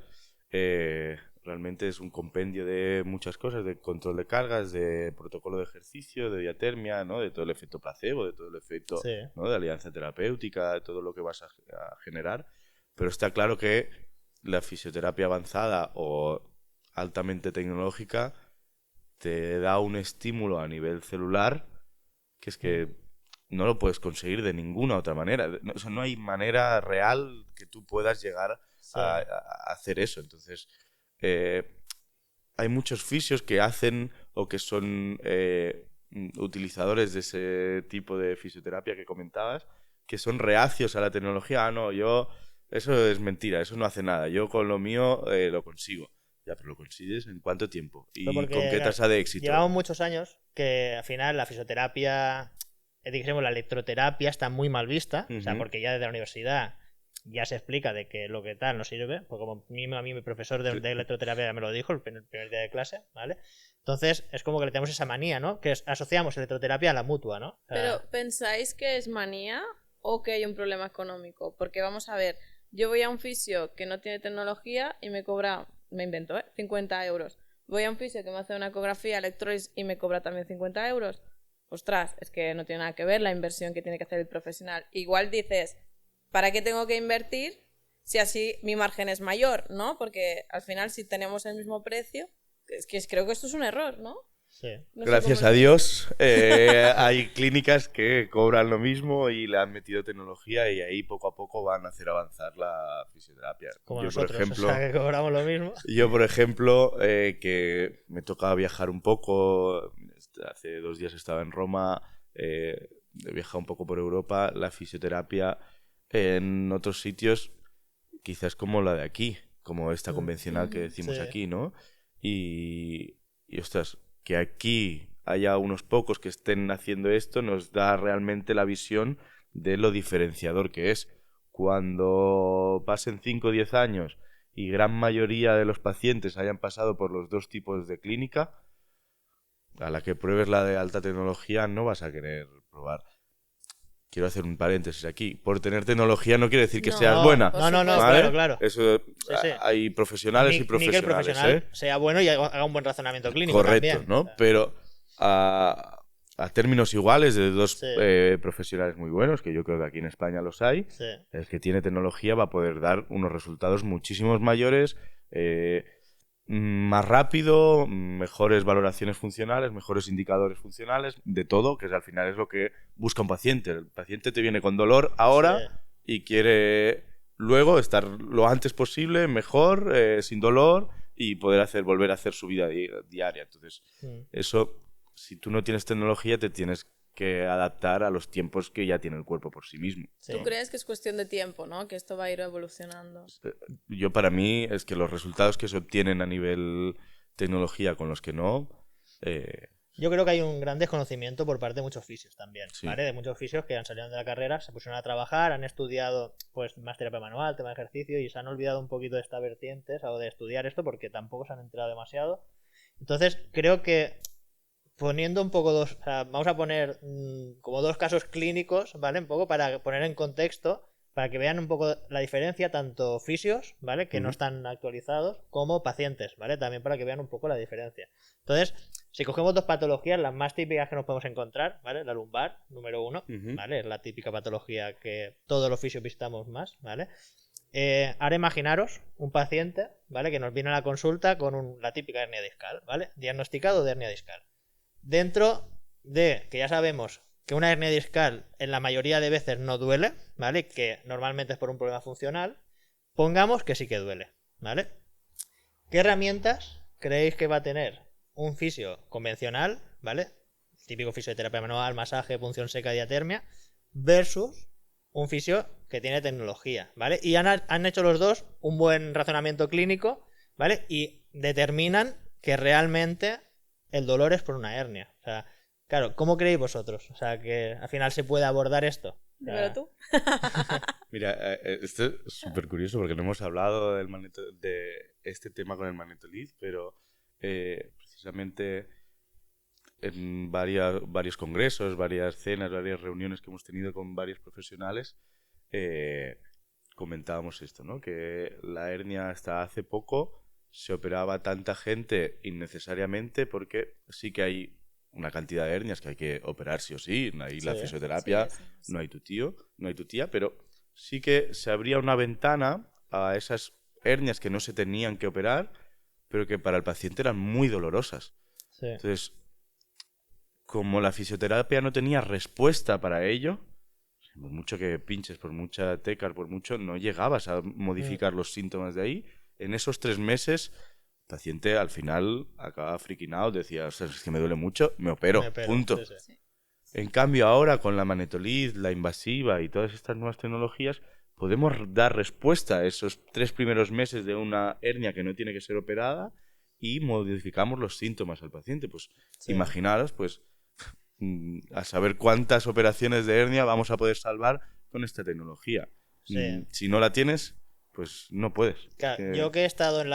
realmente es un compendio de muchas cosas, de control de cargas, de protocolo de ejercicio, de diatermia, ¿no? De todo el efecto placebo, de todo el efecto, ¿no? De alianza terapéutica, de todo lo que vas a generar. Pero está claro que la fisioterapia avanzada o altamente tecnológica te da un estímulo a nivel celular que es que no lo puedes conseguir de ninguna otra manera. O sea, no hay manera real que tú puedas llegar a hacer eso. Entonces, hay muchos fisios que hacen o que son utilizadores de ese tipo de fisioterapia que comentabas, que son reacios a la tecnología. Eso es mentira, eso no hace nada. Yo con lo mío lo consigo. Ya, pero ¿lo consigues en cuánto tiempo? ¿Y con qué tasa de éxito? Llevamos muchos años que al final la fisioterapia, digamos, la electroterapia está muy mal vista, o sea, porque ya desde la universidad ya se explica de que lo que tal no sirve, pues como a mí mi profesor de electroterapia ya me lo dijo el primer día de clase, ¿vale? Entonces es como que le tenemos esa manía, ¿no? Que asociamos electroterapia a la mutua, ¿no? O sea, pero ¿pensáis que es manía o que hay un problema económico? Porque vamos a ver, yo voy a un fisio que no tiene tecnología y me cobra, me invento, 50 euros. Voy a un fisio que me hace una ecografía electrolis y me cobra también 50 euros. Ostras, es que no tiene nada que ver la inversión que tiene que hacer el profesional. Igual dices, ¿para qué tengo que invertir si así mi margen es mayor, ¿no? Porque al final si tenemos el mismo precio, es que creo que esto es un error, ¿no? sí. No sé Gracias cómo a Dios hay clínicas que cobran lo mismo y le han metido tecnología y ahí poco a poco van a hacer avanzar la fisioterapia. Como nosotros, o sea, que cobramos lo mismo. Yo, por ejemplo, que me toca viajar un poco, hace 2 días estaba en Roma, he viajado un poco por Europa, la fisioterapia en otros sitios quizás como la de aquí, como esta convencional que decimos aquí, ¿no? Y ostras, que aquí haya unos pocos que estén haciendo esto nos da realmente la visión de lo diferenciador que es. Cuando pasen 5 o 10 años y gran mayoría de los pacientes hayan pasado por los 2 tipos de clínica, a la que pruebes la de alta tecnología no vas a querer probar. Quiero hacer un paréntesis aquí. Por tener tecnología no quiere decir que seas buena. No, ¿vale? claro. Eso, Sí. hay profesionales y profesionales. Ni que el profesional sea bueno y haga un buen razonamiento clínico. Correcto, también. ¿no? Pero a términos iguales de 2 profesionales muy buenos, que yo creo que aquí en España los hay, el que tiene tecnología va a poder dar unos resultados muchísimos mayores, más rápido, mejores valoraciones funcionales, mejores indicadores funcionales, de todo, que al final es lo que busca un paciente. El paciente te viene con dolor ahora y quiere luego estar lo antes posible, mejor, sin dolor y poder volver a hacer su vida diaria. Entonces, eso, si tú no tienes tecnología, te tienes que adaptar a los tiempos que ya tiene el cuerpo por sí mismo. ¿Tú crees que es cuestión de tiempo, ¿no? Que esto va a ir evolucionando? Yo, para mí, es que los resultados que se obtienen a nivel tecnología con los que no... Yo creo que hay un gran desconocimiento por parte de muchos fisios también, Sí. ¿vale? De muchos fisios que han salido de la carrera, se pusieron a trabajar, han estudiado pues más terapia manual, tema de ejercicio y se han olvidado un poquito de esta vertiente o de estudiar esto porque tampoco se han enterado demasiado. Entonces, creo que poniendo un poco o sea, vamos a poner como 2 casos clínicos, ¿vale? Un poco para poner en contexto, para que vean un poco la diferencia, tanto fisios, ¿vale? Que no están actualizados, como pacientes, ¿vale? También para que vean un poco la diferencia. Entonces, si cogemos 2 patologías, las más típicas que nos podemos encontrar, ¿vale? La lumbar, número 1, ¿vale? Es la típica patología que todos los fisios visitamos más, ¿vale? Ahora imaginaros un paciente, ¿vale? Que nos viene a la consulta con la típica hernia discal, ¿vale? Diagnosticado de hernia discal. Dentro de que ya sabemos que una hernia discal en la mayoría de veces no duele, ¿vale? Que normalmente es por un problema funcional, pongamos que sí que duele, ¿vale? ¿Qué herramientas creéis que va a tener un fisio convencional, ¿vale? Típico fisio de terapia manual, masaje, punción seca, diatermia, versus un fisio que tiene tecnología, ¿vale? Y han hecho los 2 un buen razonamiento clínico, ¿vale? Y determinan que realmente el dolor es por una hernia. O sea, claro, ¿cómo creéis vosotros? O sea, que al final se puede abordar esto. Dímelo tú. Mira, esto es súper curioso porque no hemos hablado de este tema con el Magnetolid, pero precisamente en varios congresos, varias cenas, varias reuniones que hemos tenido con varios profesionales, comentábamos esto, ¿no? Que la hernia hasta hace poco se operaba tanta gente innecesariamente porque sí que hay una cantidad de hernias que hay que operar sí o sí, ahí la fisioterapia, no hay tu tío, no hay tu tía, pero sí que se abría una ventana a esas hernias que no se tenían que operar, pero que para el paciente eran muy dolorosas. Sí. Entonces, como la fisioterapia no tenía respuesta para ello, por mucho que pinches, por mucha tecar, por mucho, no llegabas a modificar los síntomas de ahí. En esos 3 meses, el paciente al final acababa freaking out, decía, o sea, es que me duele mucho, me opero, punto. Sí. En cambio, ahora con la Magnetolid, la invasiva y todas estas nuevas tecnologías, podemos dar respuesta a esos 3 primeros meses de una hernia que no tiene que ser operada y modificamos los síntomas al paciente. Pues imaginaros, pues, a saber cuántas operaciones de hernia vamos a poder salvar con esta tecnología. Sí. Si no la tienes, pues no puedes. Claro, yo que he estado en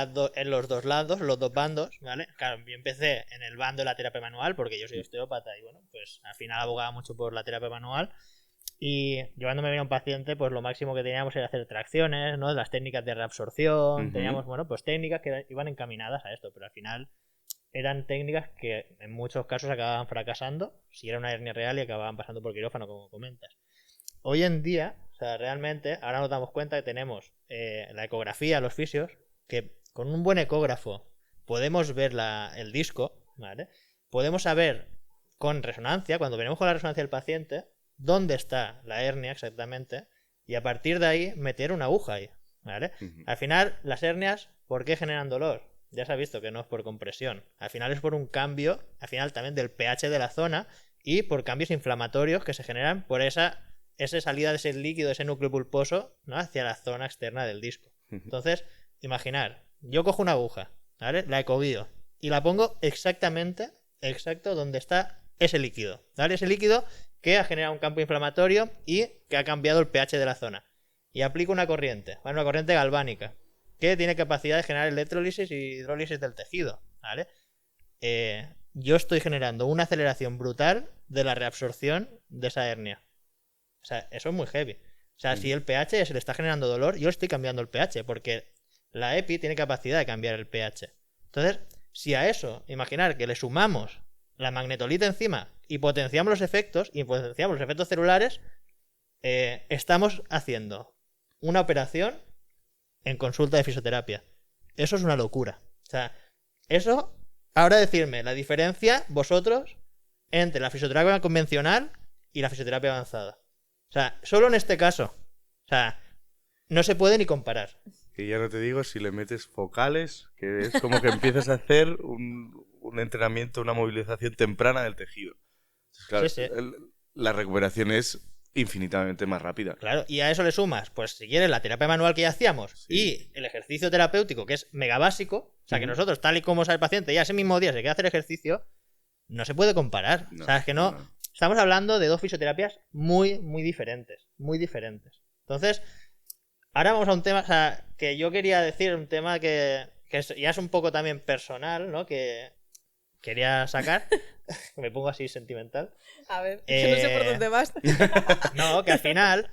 los dos lados, los dos bandos, ¿vale? Claro, yo empecé en el bando de la terapia manual porque yo soy osteópata y bueno, pues al final abogaba mucho por la terapia manual. Y llevándome bien a un paciente, pues lo máximo que teníamos era hacer tracciones, ¿no? Las técnicas de reabsorción, teníamos, bueno, pues técnicas que iban encaminadas a esto, pero al final eran técnicas que en muchos casos acababan fracasando, si era una hernia real y acababan pasando por quirófano, como comentas. Hoy en día, o sea, realmente, ahora nos damos cuenta que tenemos la ecografía, los fisios, que con un buen ecógrafo podemos ver el disco, ¿vale? Podemos saber con resonancia, cuando venimos con la resonancia del paciente, dónde está la hernia exactamente, y a partir de ahí meter una aguja ahí, ¿vale? Al final, las hernias, ¿por qué generan dolor? Ya se ha visto que no es por compresión. Al final es por un cambio, al final también del pH de la zona y por cambios inflamatorios que se generan por esa salida de ese líquido, ese núcleo pulposo, ¿no? Hacia la zona externa del disco. Entonces, imaginar, yo cojo una aguja, ¿vale? La ecoguío y la pongo exactamente, exacto donde está ese líquido, ¿vale? Ese líquido que ha generado un campo inflamatorio y que ha cambiado el pH de la zona. Y aplico una corriente, ¿vale? Una corriente galvánica, que tiene capacidad de generar electrólisis y hidrólisis del tejido, ¿vale? Yo estoy generando una aceleración brutal de la reabsorción de esa hernia. O sea, eso es muy heavy. O sea, si el pH se le está generando dolor, yo estoy cambiando el pH, porque la EPI tiene capacidad de cambiar el pH. Entonces, si a eso, imaginar que le sumamos la magnetolita encima y potenciamos los efectos celulares, estamos haciendo una operación en consulta de fisioterapia. Eso es una locura. O sea, eso, ahora decirme la diferencia vosotros entre la fisioterapia convencional y la fisioterapia avanzada. O sea, solo en este caso. O sea, no se puede ni comparar. Y ya no te digo si le metes focales, que es como que empiezas a hacer un entrenamiento, una movilización temprana del tejido. Entonces, claro, sí. La recuperación es infinitamente más rápida. Claro, y a eso le sumas, pues si quieres, la terapia manual que ya hacíamos y el ejercicio terapéutico, que es mega básico, o sea, que nosotros, tal y como sabe el paciente, ya ese mismo día se queda a hacer ejercicio, no se puede comparar. O sea, es que no. Estamos hablando de dos fisioterapias muy, muy diferentes. Muy diferentes. Entonces, ahora vamos a un tema, o sea, que yo quería decir, un tema que ya es un poco también personal, ¿no? Que quería sacar. Me pongo así sentimental. A ver, que no sé por dónde vas. No, que al final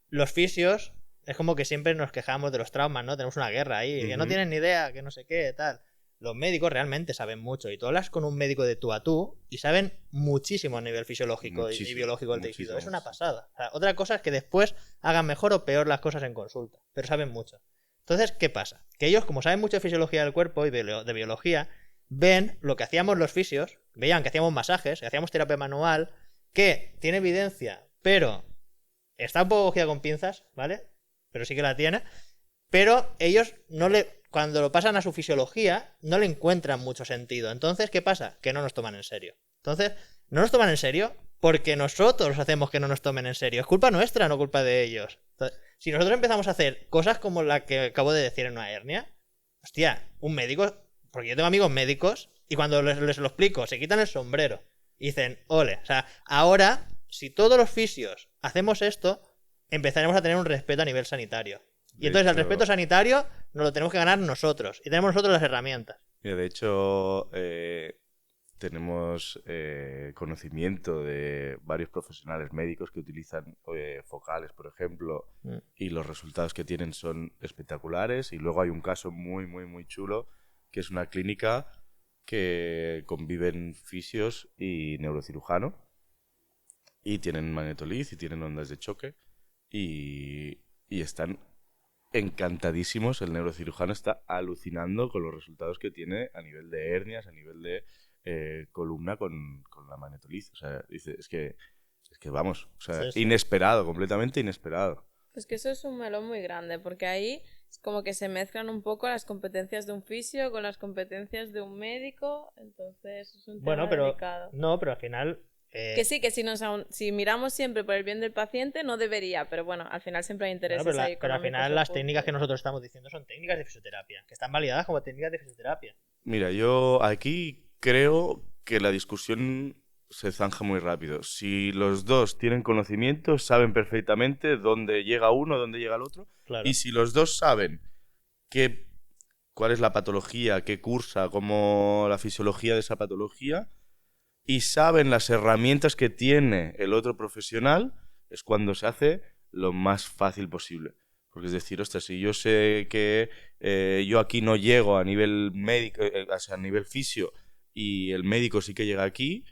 los fisios es como que siempre nos quejamos de los traumas, ¿no? Tenemos una guerra ahí, que no tienen ni idea, que no sé qué, tal. Los médicos realmente saben mucho y tú hablas con un médico de tú a tú y saben muchísimo a nivel fisiológico y biológico del tejido. Es una pasada. O sea, otra cosa es que después hagan mejor o peor las cosas en consulta, pero saben mucho. Entonces, ¿qué pasa? Que ellos, como saben mucho de fisiología del cuerpo y de biología, ven lo que hacíamos los fisios, veían que hacíamos masajes, que hacíamos terapia manual, que tiene evidencia, pero está un poco cogida con pinzas, ¿vale? Pero sí que la tiene. Pero ellos cuando lo pasan a su fisiología, no le encuentran mucho sentido. Entonces, ¿qué pasa? Que no nos toman en serio. Entonces, no nos toman en serio porque nosotros hacemos que no nos tomen en serio. Es culpa nuestra, no culpa de ellos. Entonces, si nosotros empezamos a hacer cosas como la que acabo de decir en una hernia, hostia, un médico, porque yo tengo amigos médicos y cuando les lo explico, se quitan el sombrero y dicen, ole, o sea, ahora, si todos los fisios hacemos esto, empezaremos a tener un respeto a nivel sanitario. Y entonces el respeto sanitario nos lo tenemos que ganar nosotros. Y tenemos nosotros las herramientas. Mira, de hecho, tenemos conocimiento de varios profesionales médicos que utilizan focales, por ejemplo, y los resultados que tienen son espectaculares. Y luego hay un caso muy, muy, muy chulo, que es una clínica que conviven fisios y neurocirujano. Y tienen magnetoliz y tienen ondas de choque. Y están encantadísimos. El neurocirujano está alucinando con los resultados que tiene a nivel de hernias, a nivel de columna con la magnetoliz. O sea, dice, es que vamos, o sea, sí. Inesperado, completamente inesperado. Pues que eso es un melón muy grande, porque ahí es como que se mezclan un poco las competencias de un fisio con las competencias de un médico, entonces es un tema delicado. No, pero al final... Que sí, que si miramos siempre por el bien del paciente, no debería, pero bueno, al final siempre hay intereses pero al final las técnicas que nosotros estamos diciendo son técnicas de fisioterapia, que están validadas como técnicas de fisioterapia. Mira, yo aquí creo que la discusión se zanja muy rápido. Si los dos tienen conocimiento, saben perfectamente dónde llega uno, dónde llega el otro. Claro. Y si los dos saben cuál es la patología, qué cursa, cómo la fisiología de esa patología, y saben las herramientas que tiene el otro profesional, es cuando se hace lo más fácil posible. Porque es decir, ostras, si yo sé que yo aquí no llego a nivel médico, o sea, a nivel fisio, y el médico sí que llega aquí,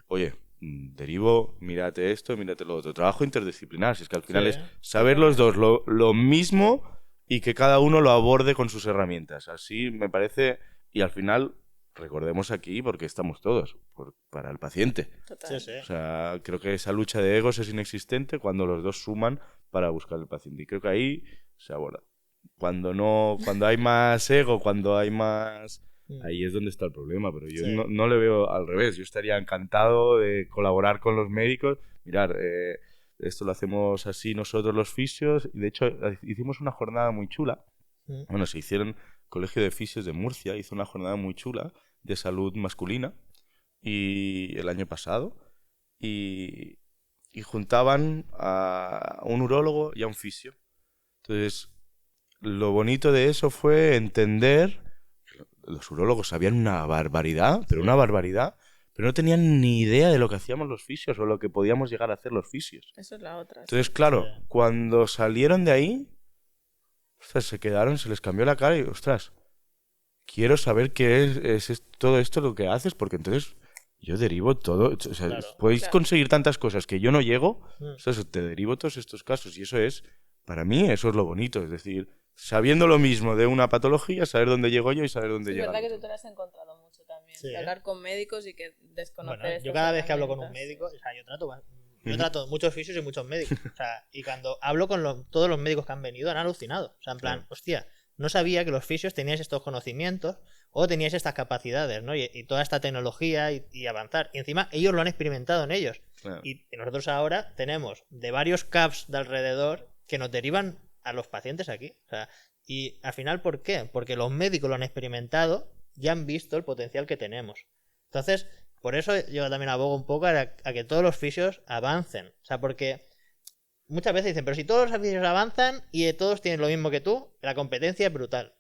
oye, derivo, mírate esto, mírate lo otro. Trabajo interdisciplinar, si es que al final es saber los dos lo mismo y que cada uno lo aborde con sus herramientas. Así me parece, y al final, recordemos aquí, porque estamos todos, para el paciente. Total. Sí. O sea, creo que esa lucha de egos es inexistente cuando los dos suman para buscar el paciente. Y creo que ahí se aborda. Cuando hay más ego, cuando hay más... Ahí es donde está el problema, pero yo no le veo al revés. Yo estaría encantado de colaborar con los médicos. Mirar, esto lo hacemos así nosotros los fisios. Y de hecho, hicimos una jornada muy chula. Bueno, se hicieron... Colegio de Fisios de Murcia hizo una jornada muy chula de salud masculina y el año pasado y juntaban a un urólogo y a un fisio. Entonces, lo bonito de eso fue entender que los urólogos sabían una barbaridad, pero no tenían ni idea de lo que hacíamos los fisios o lo que podíamos llegar a hacer los fisios. Eso es la otra. Entonces, claro, cuando salieron de ahí, ostras, se quedaron, se les cambió la cara y, ostras, quiero saber qué es todo esto lo que haces, porque entonces yo derivo todo. O sea, podéis conseguir tantas cosas que yo no llego, ostras, te derivo todos estos casos. Y eso es, para mí, eso es lo bonito. Es decir, sabiendo lo mismo de una patología, saber dónde llego yo y saber dónde llega. Es verdad que tú te lo has encontrado mucho también. De hablar con médicos y que desconocer. Bueno, yo cada vez que hablo con un médico, o sea, yo trato muchos fisios y muchos médicos. O sea, y cuando hablo con todos los médicos que han venido, han alucinado. O sea, en plan, hostia, no sabía que los fisios teníais estos conocimientos o teníais estas capacidades, ¿no? Y toda esta tecnología y avanzar. Y encima ellos lo han experimentado en ellos. Claro. Y nosotros ahora tenemos de varios CAPs de alrededor que nos derivan a los pacientes aquí. O sea, y al final, ¿por qué? Porque los médicos lo han experimentado y han visto el potencial que tenemos. Entonces, por eso yo también abogo un poco a que todos los fisios avancen. O sea, porque muchas veces dicen, pero si todos los fisios avanzan y todos tienen lo mismo que tú, la competencia es brutal.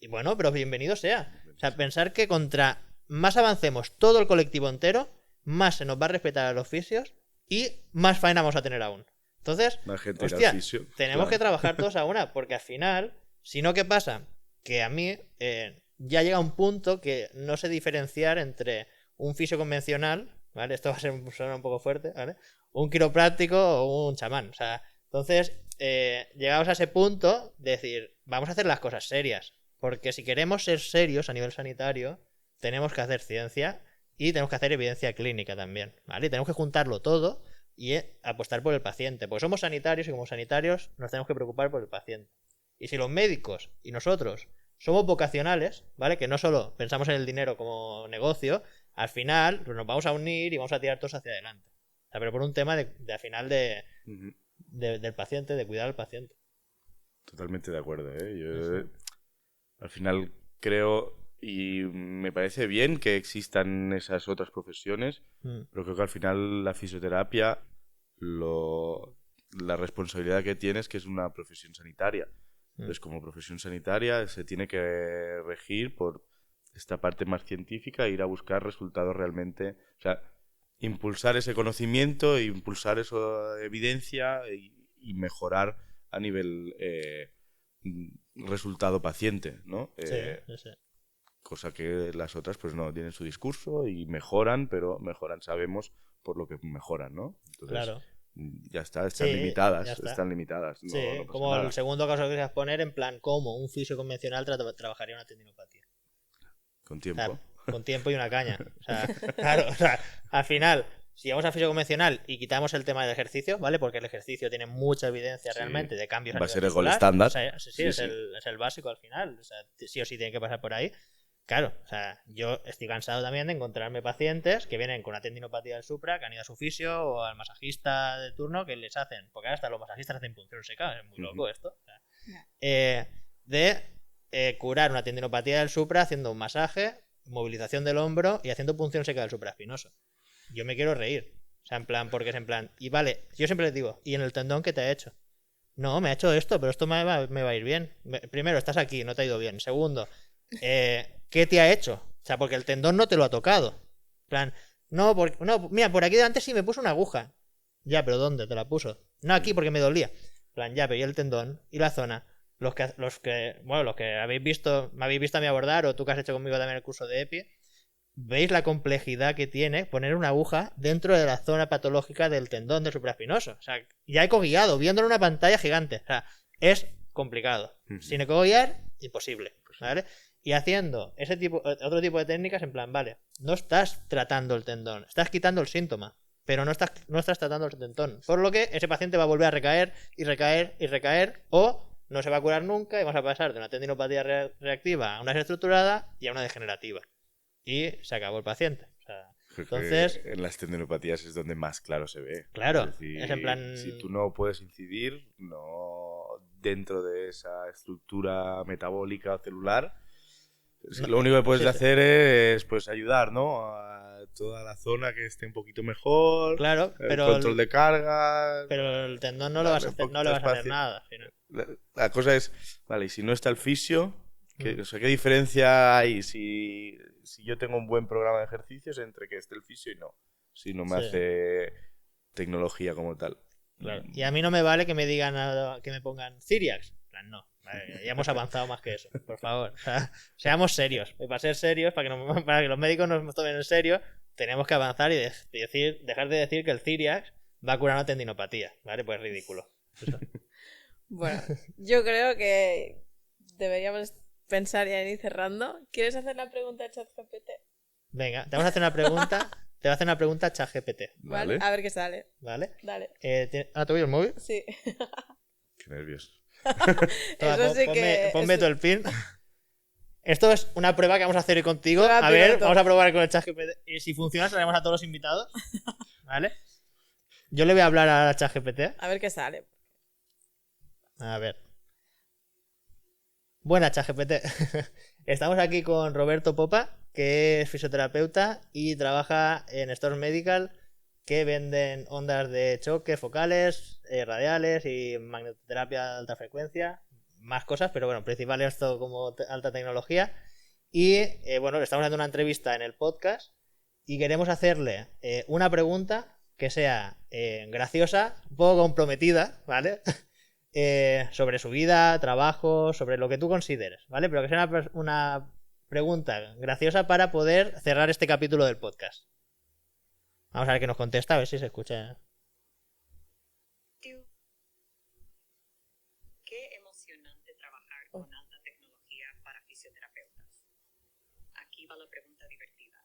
Y bueno, pero bienvenido sea. O sea, pensar que contra más avancemos todo el colectivo entero, más se nos va a respetar a los fisios y más faena vamos a tener aún. Entonces, hostia, tenemos que trabajar todos a una, porque al final, si no, ¿qué pasa? Que a mí ya llega un punto que no sé diferenciar entre un fisio convencional, ¿vale? Esto va a sonar un poco fuerte, ¿vale? Un quiropráctico o un chamán. O sea, entonces, llegamos a ese punto de decir, vamos a hacer las cosas serias. Porque si queremos ser serios a nivel sanitario, tenemos que hacer ciencia y tenemos que hacer evidencia clínica también, ¿vale? Y tenemos que juntarlo todo y apostar por el paciente. Porque somos sanitarios y como sanitarios nos tenemos que preocupar por el paciente. Y si los médicos y nosotros somos vocacionales, ¿vale? Que no solo pensamos en el dinero como negocio, al final pues nos vamos a unir y vamos a tirar todos hacia adelante. O sea, pero por un tema al final del paciente, de cuidar al paciente. Totalmente de acuerdo, ¿eh? Yo al final creo y me parece bien que existan esas otras profesiones, pero creo que al final la fisioterapia, la responsabilidad que tiene es que es una profesión sanitaria. Entonces, como profesión sanitaria se tiene que regir por esta parte más científica e ir a buscar resultados realmente, o sea, impulsar ese conocimiento, impulsar esa evidencia y mejorar a nivel resultado paciente, ¿no? Sí. Cosa que las otras pues no tienen su discurso y mejoran, pero mejoran, sabemos por lo que mejoran, ¿no? Entonces, claro. Ya está, están limitadas. No, sí, no como nada. El segundo caso que querías poner, en plan, ¿cómo un fisio convencional trabajaría una tendinopatía? Con tiempo. O sea, con tiempo y una caña. O sea, claro, o sea, al final, si vamos a fisio convencional y quitamos el tema del ejercicio, ¿vale? Porque el ejercicio tiene mucha evidencia realmente de cambios a va a ser el gol muscular. estándar. O sea, es el básico al final. O sea, sí o sí tiene que pasar por ahí. Claro, o sea, yo estoy cansado también de encontrarme pacientes que vienen con una tendinopatía del supra, que han ido a su fisio o al masajista de turno que les hacen, porque ahora hasta los masajistas hacen punción seca, es muy loco esto. O sea, curar una tendinopatía del supra haciendo un masaje, movilización del hombro y haciendo punción seca del supraespinoso. yo me quiero reír. O sea, en plan, porque es en plan, y vale, yo siempre les digo, ¿y en el tendón qué te ha hecho? No, me ha hecho esto, pero esto me va a ir bien. Primero, estás aquí, no te ha ido bien. Segundo, ¿qué te ha hecho? O sea, porque el tendón no te lo ha tocado. En plan, no, mira, por aquí delante sí me puso una aguja. Ya, pero ¿dónde te la puso? No, aquí porque me dolía. En plan, ya, pero ¿y el tendón? ¿Y la zona? Los que habéis visto, me habéis visto a mí abordar, o tú que has hecho conmigo también el curso de EPI, veis la complejidad que tiene poner una aguja dentro de la zona patológica del tendón del supraespinoso. O sea, ya ecoguiado, viéndolo en una pantalla gigante. O sea, es complicado. Sin ecoguiar, imposible. ¿Vale? Y haciendo otro tipo de técnicas, en plan, vale, no estás tratando el tendón, estás quitando el síntoma, pero no estás tratando el tendón. Por lo que ese paciente va a volver a recaer y recaer y recaer, o no se va a curar nunca y vamos a pasar de una tendinopatía reactiva a una desestructurada y a una degenerativa. Y se acabó el paciente. O sea, entonces, en las tendinopatías es donde más claro se ve. Claro, es decir, es en plan... si tú no puedes incidir dentro de esa estructura metabólica o celular, lo único que puedes hacer es pues ayudar, ¿no? A toda la zona que esté un poquito mejor. Claro, pero el control de carga. Pero el tendón no le vas a hacer nada. La cosa es, vale, y si no está el fisio, ¿qué diferencia hay si yo tengo un buen programa de ejercicios entre que esté el fisio y no? Si no me hace tecnología como tal. Claro. Y a mí no me vale que me digan que me pongan Cyriax. No. Ya hemos avanzado más que eso, por favor. O sea, seamos serios. Y para ser serios, para que los médicos nos tomen en serio, tenemos que avanzar y dejar de decir que el Cyriax va a curar una tendinopatía. ¿Vale? Pues es ridículo. Eso. Bueno, yo creo que deberíamos pensar ya en ir cerrando. ¿Quieres hacer la pregunta a ChatGPT? Venga, te vamos a hacer una pregunta. Te voy a hacer una pregunta a ChatGPT. Vale. A ver qué sale. ¿Vale? Dale. ¿Te oído el móvil? Sí. Qué nervios. Eso sí que... Ponme todo el pin. Esto es una prueba que vamos a hacer hoy contigo. Prueba a ver, piloto. vamos a probar con el ChatGPT. Y si funciona, traemos a todos los invitados. ¿Vale? Yo le voy a hablar a ChatGPT. A ver qué sale. A ver. Buena, ChatGPT. Estamos aquí con Roberto Popa, que es fisioterapeuta y trabaja en Stores Medical, que venden ondas de choque focales, radiales y magnetoterapia de alta frecuencia, más cosas, pero bueno, principal esto como alta tecnología. Y bueno, le estamos dando una entrevista en el podcast y queremos hacerle una pregunta que sea graciosa, un poco comprometida, ¿vale? Sobre su vida, trabajo, sobre lo que tú consideres, ¿vale? Pero que sea una pregunta graciosa para poder cerrar este capítulo del podcast. Vamos a ver qué nos contesta, a ver si se escucha. Qué emocionante trabajar con alta tecnología para fisioterapeutas. Aquí va la pregunta divertida.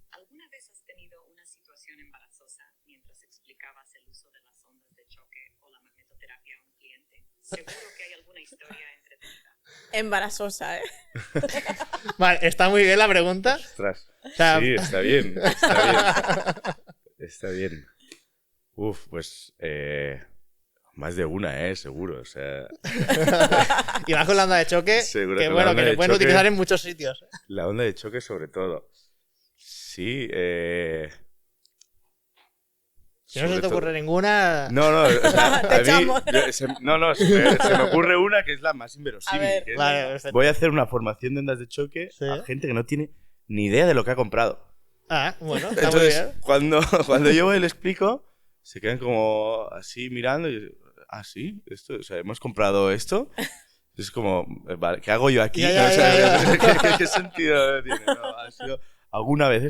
¿Alguna vez has tenido una situación embarazosa mientras explicabas el uso de las ondas de choque o la magnetoterapia a un cliente? Seguro que hay alguna historia entretenida. Embarazosa, ¿eh? Vale, está muy bien la pregunta. Ostras. O sea, sí, está bien. Está bien. Está bien. Uf, pues más de una, seguro. O sea, y más con la onda de choque, seguro que con bueno, la onda que se de pueden choque, utilizar en muchos sitios. La onda de choque sobre todo. Sí, Si no se te ocurre ninguna... No, o sea, Te echamos. se me ocurre una que es la más A inverosímil. ver. Que es, Vale, perfecto. voy a hacer una formación de ondas de choque Sí. a gente que no tiene ni idea de lo que ha comprado. Ah, bueno, está muy Entonces, bien. cuando yo voy y le explico, se quedan como así mirando y sí, esto, o sea, hemos comprado esto. Es como, vale, ¿qué hago yo aquí? Ya, O sea, ya. ¿qué sentido tiene? No, ha sido alguna vez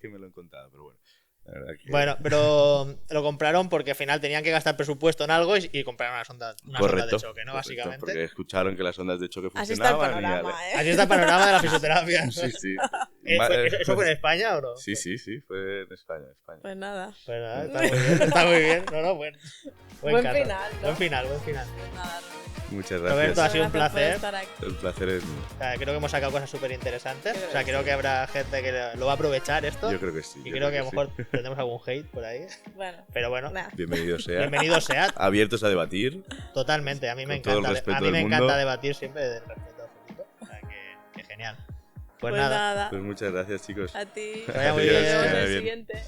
que me lo he encontrado, pero bueno. La verdad que... Bueno, pero lo compraron porque al final tenían que gastar presupuesto en algo y compraron una sonda de choque, ¿no? Básicamente. Porque escucharon que las ondas de choque Así está el funcionaban. panorama, ¿eh? Así está el panorama de la fisioterapia. Sí. ¿Eso fue en España o no? Sí, fue en España. Pues nada. Pues nada, está muy bien. Está muy bien. No, buen Buen caso. final, ¿no? Buen final. Pues nada, Muchas Roberto, gracias. ha sido un Gracias por placer. estar aquí. El placer es mío. O sea, creo que hemos sacado cosas súper interesantes. Yo O sea, creo que habrá gente que lo va a aprovechar esto. Yo creo que sí. Y yo creo que a lo sí. mejor tendremos algún hate por ahí. Bueno, Pero bueno, nada. Bienvenido sea. bienvenido sea. Abiertos a debatir. Totalmente. A mí me Con todo el encanta. respeto A mí del me mundo. encanta debatir siempre del respeto absoluto. O sea, que genial. Pues nada. Pues muchas gracias, chicos. A ti. Que vaya muy Nos bien. vemos en Que vaya el bien. siguiente.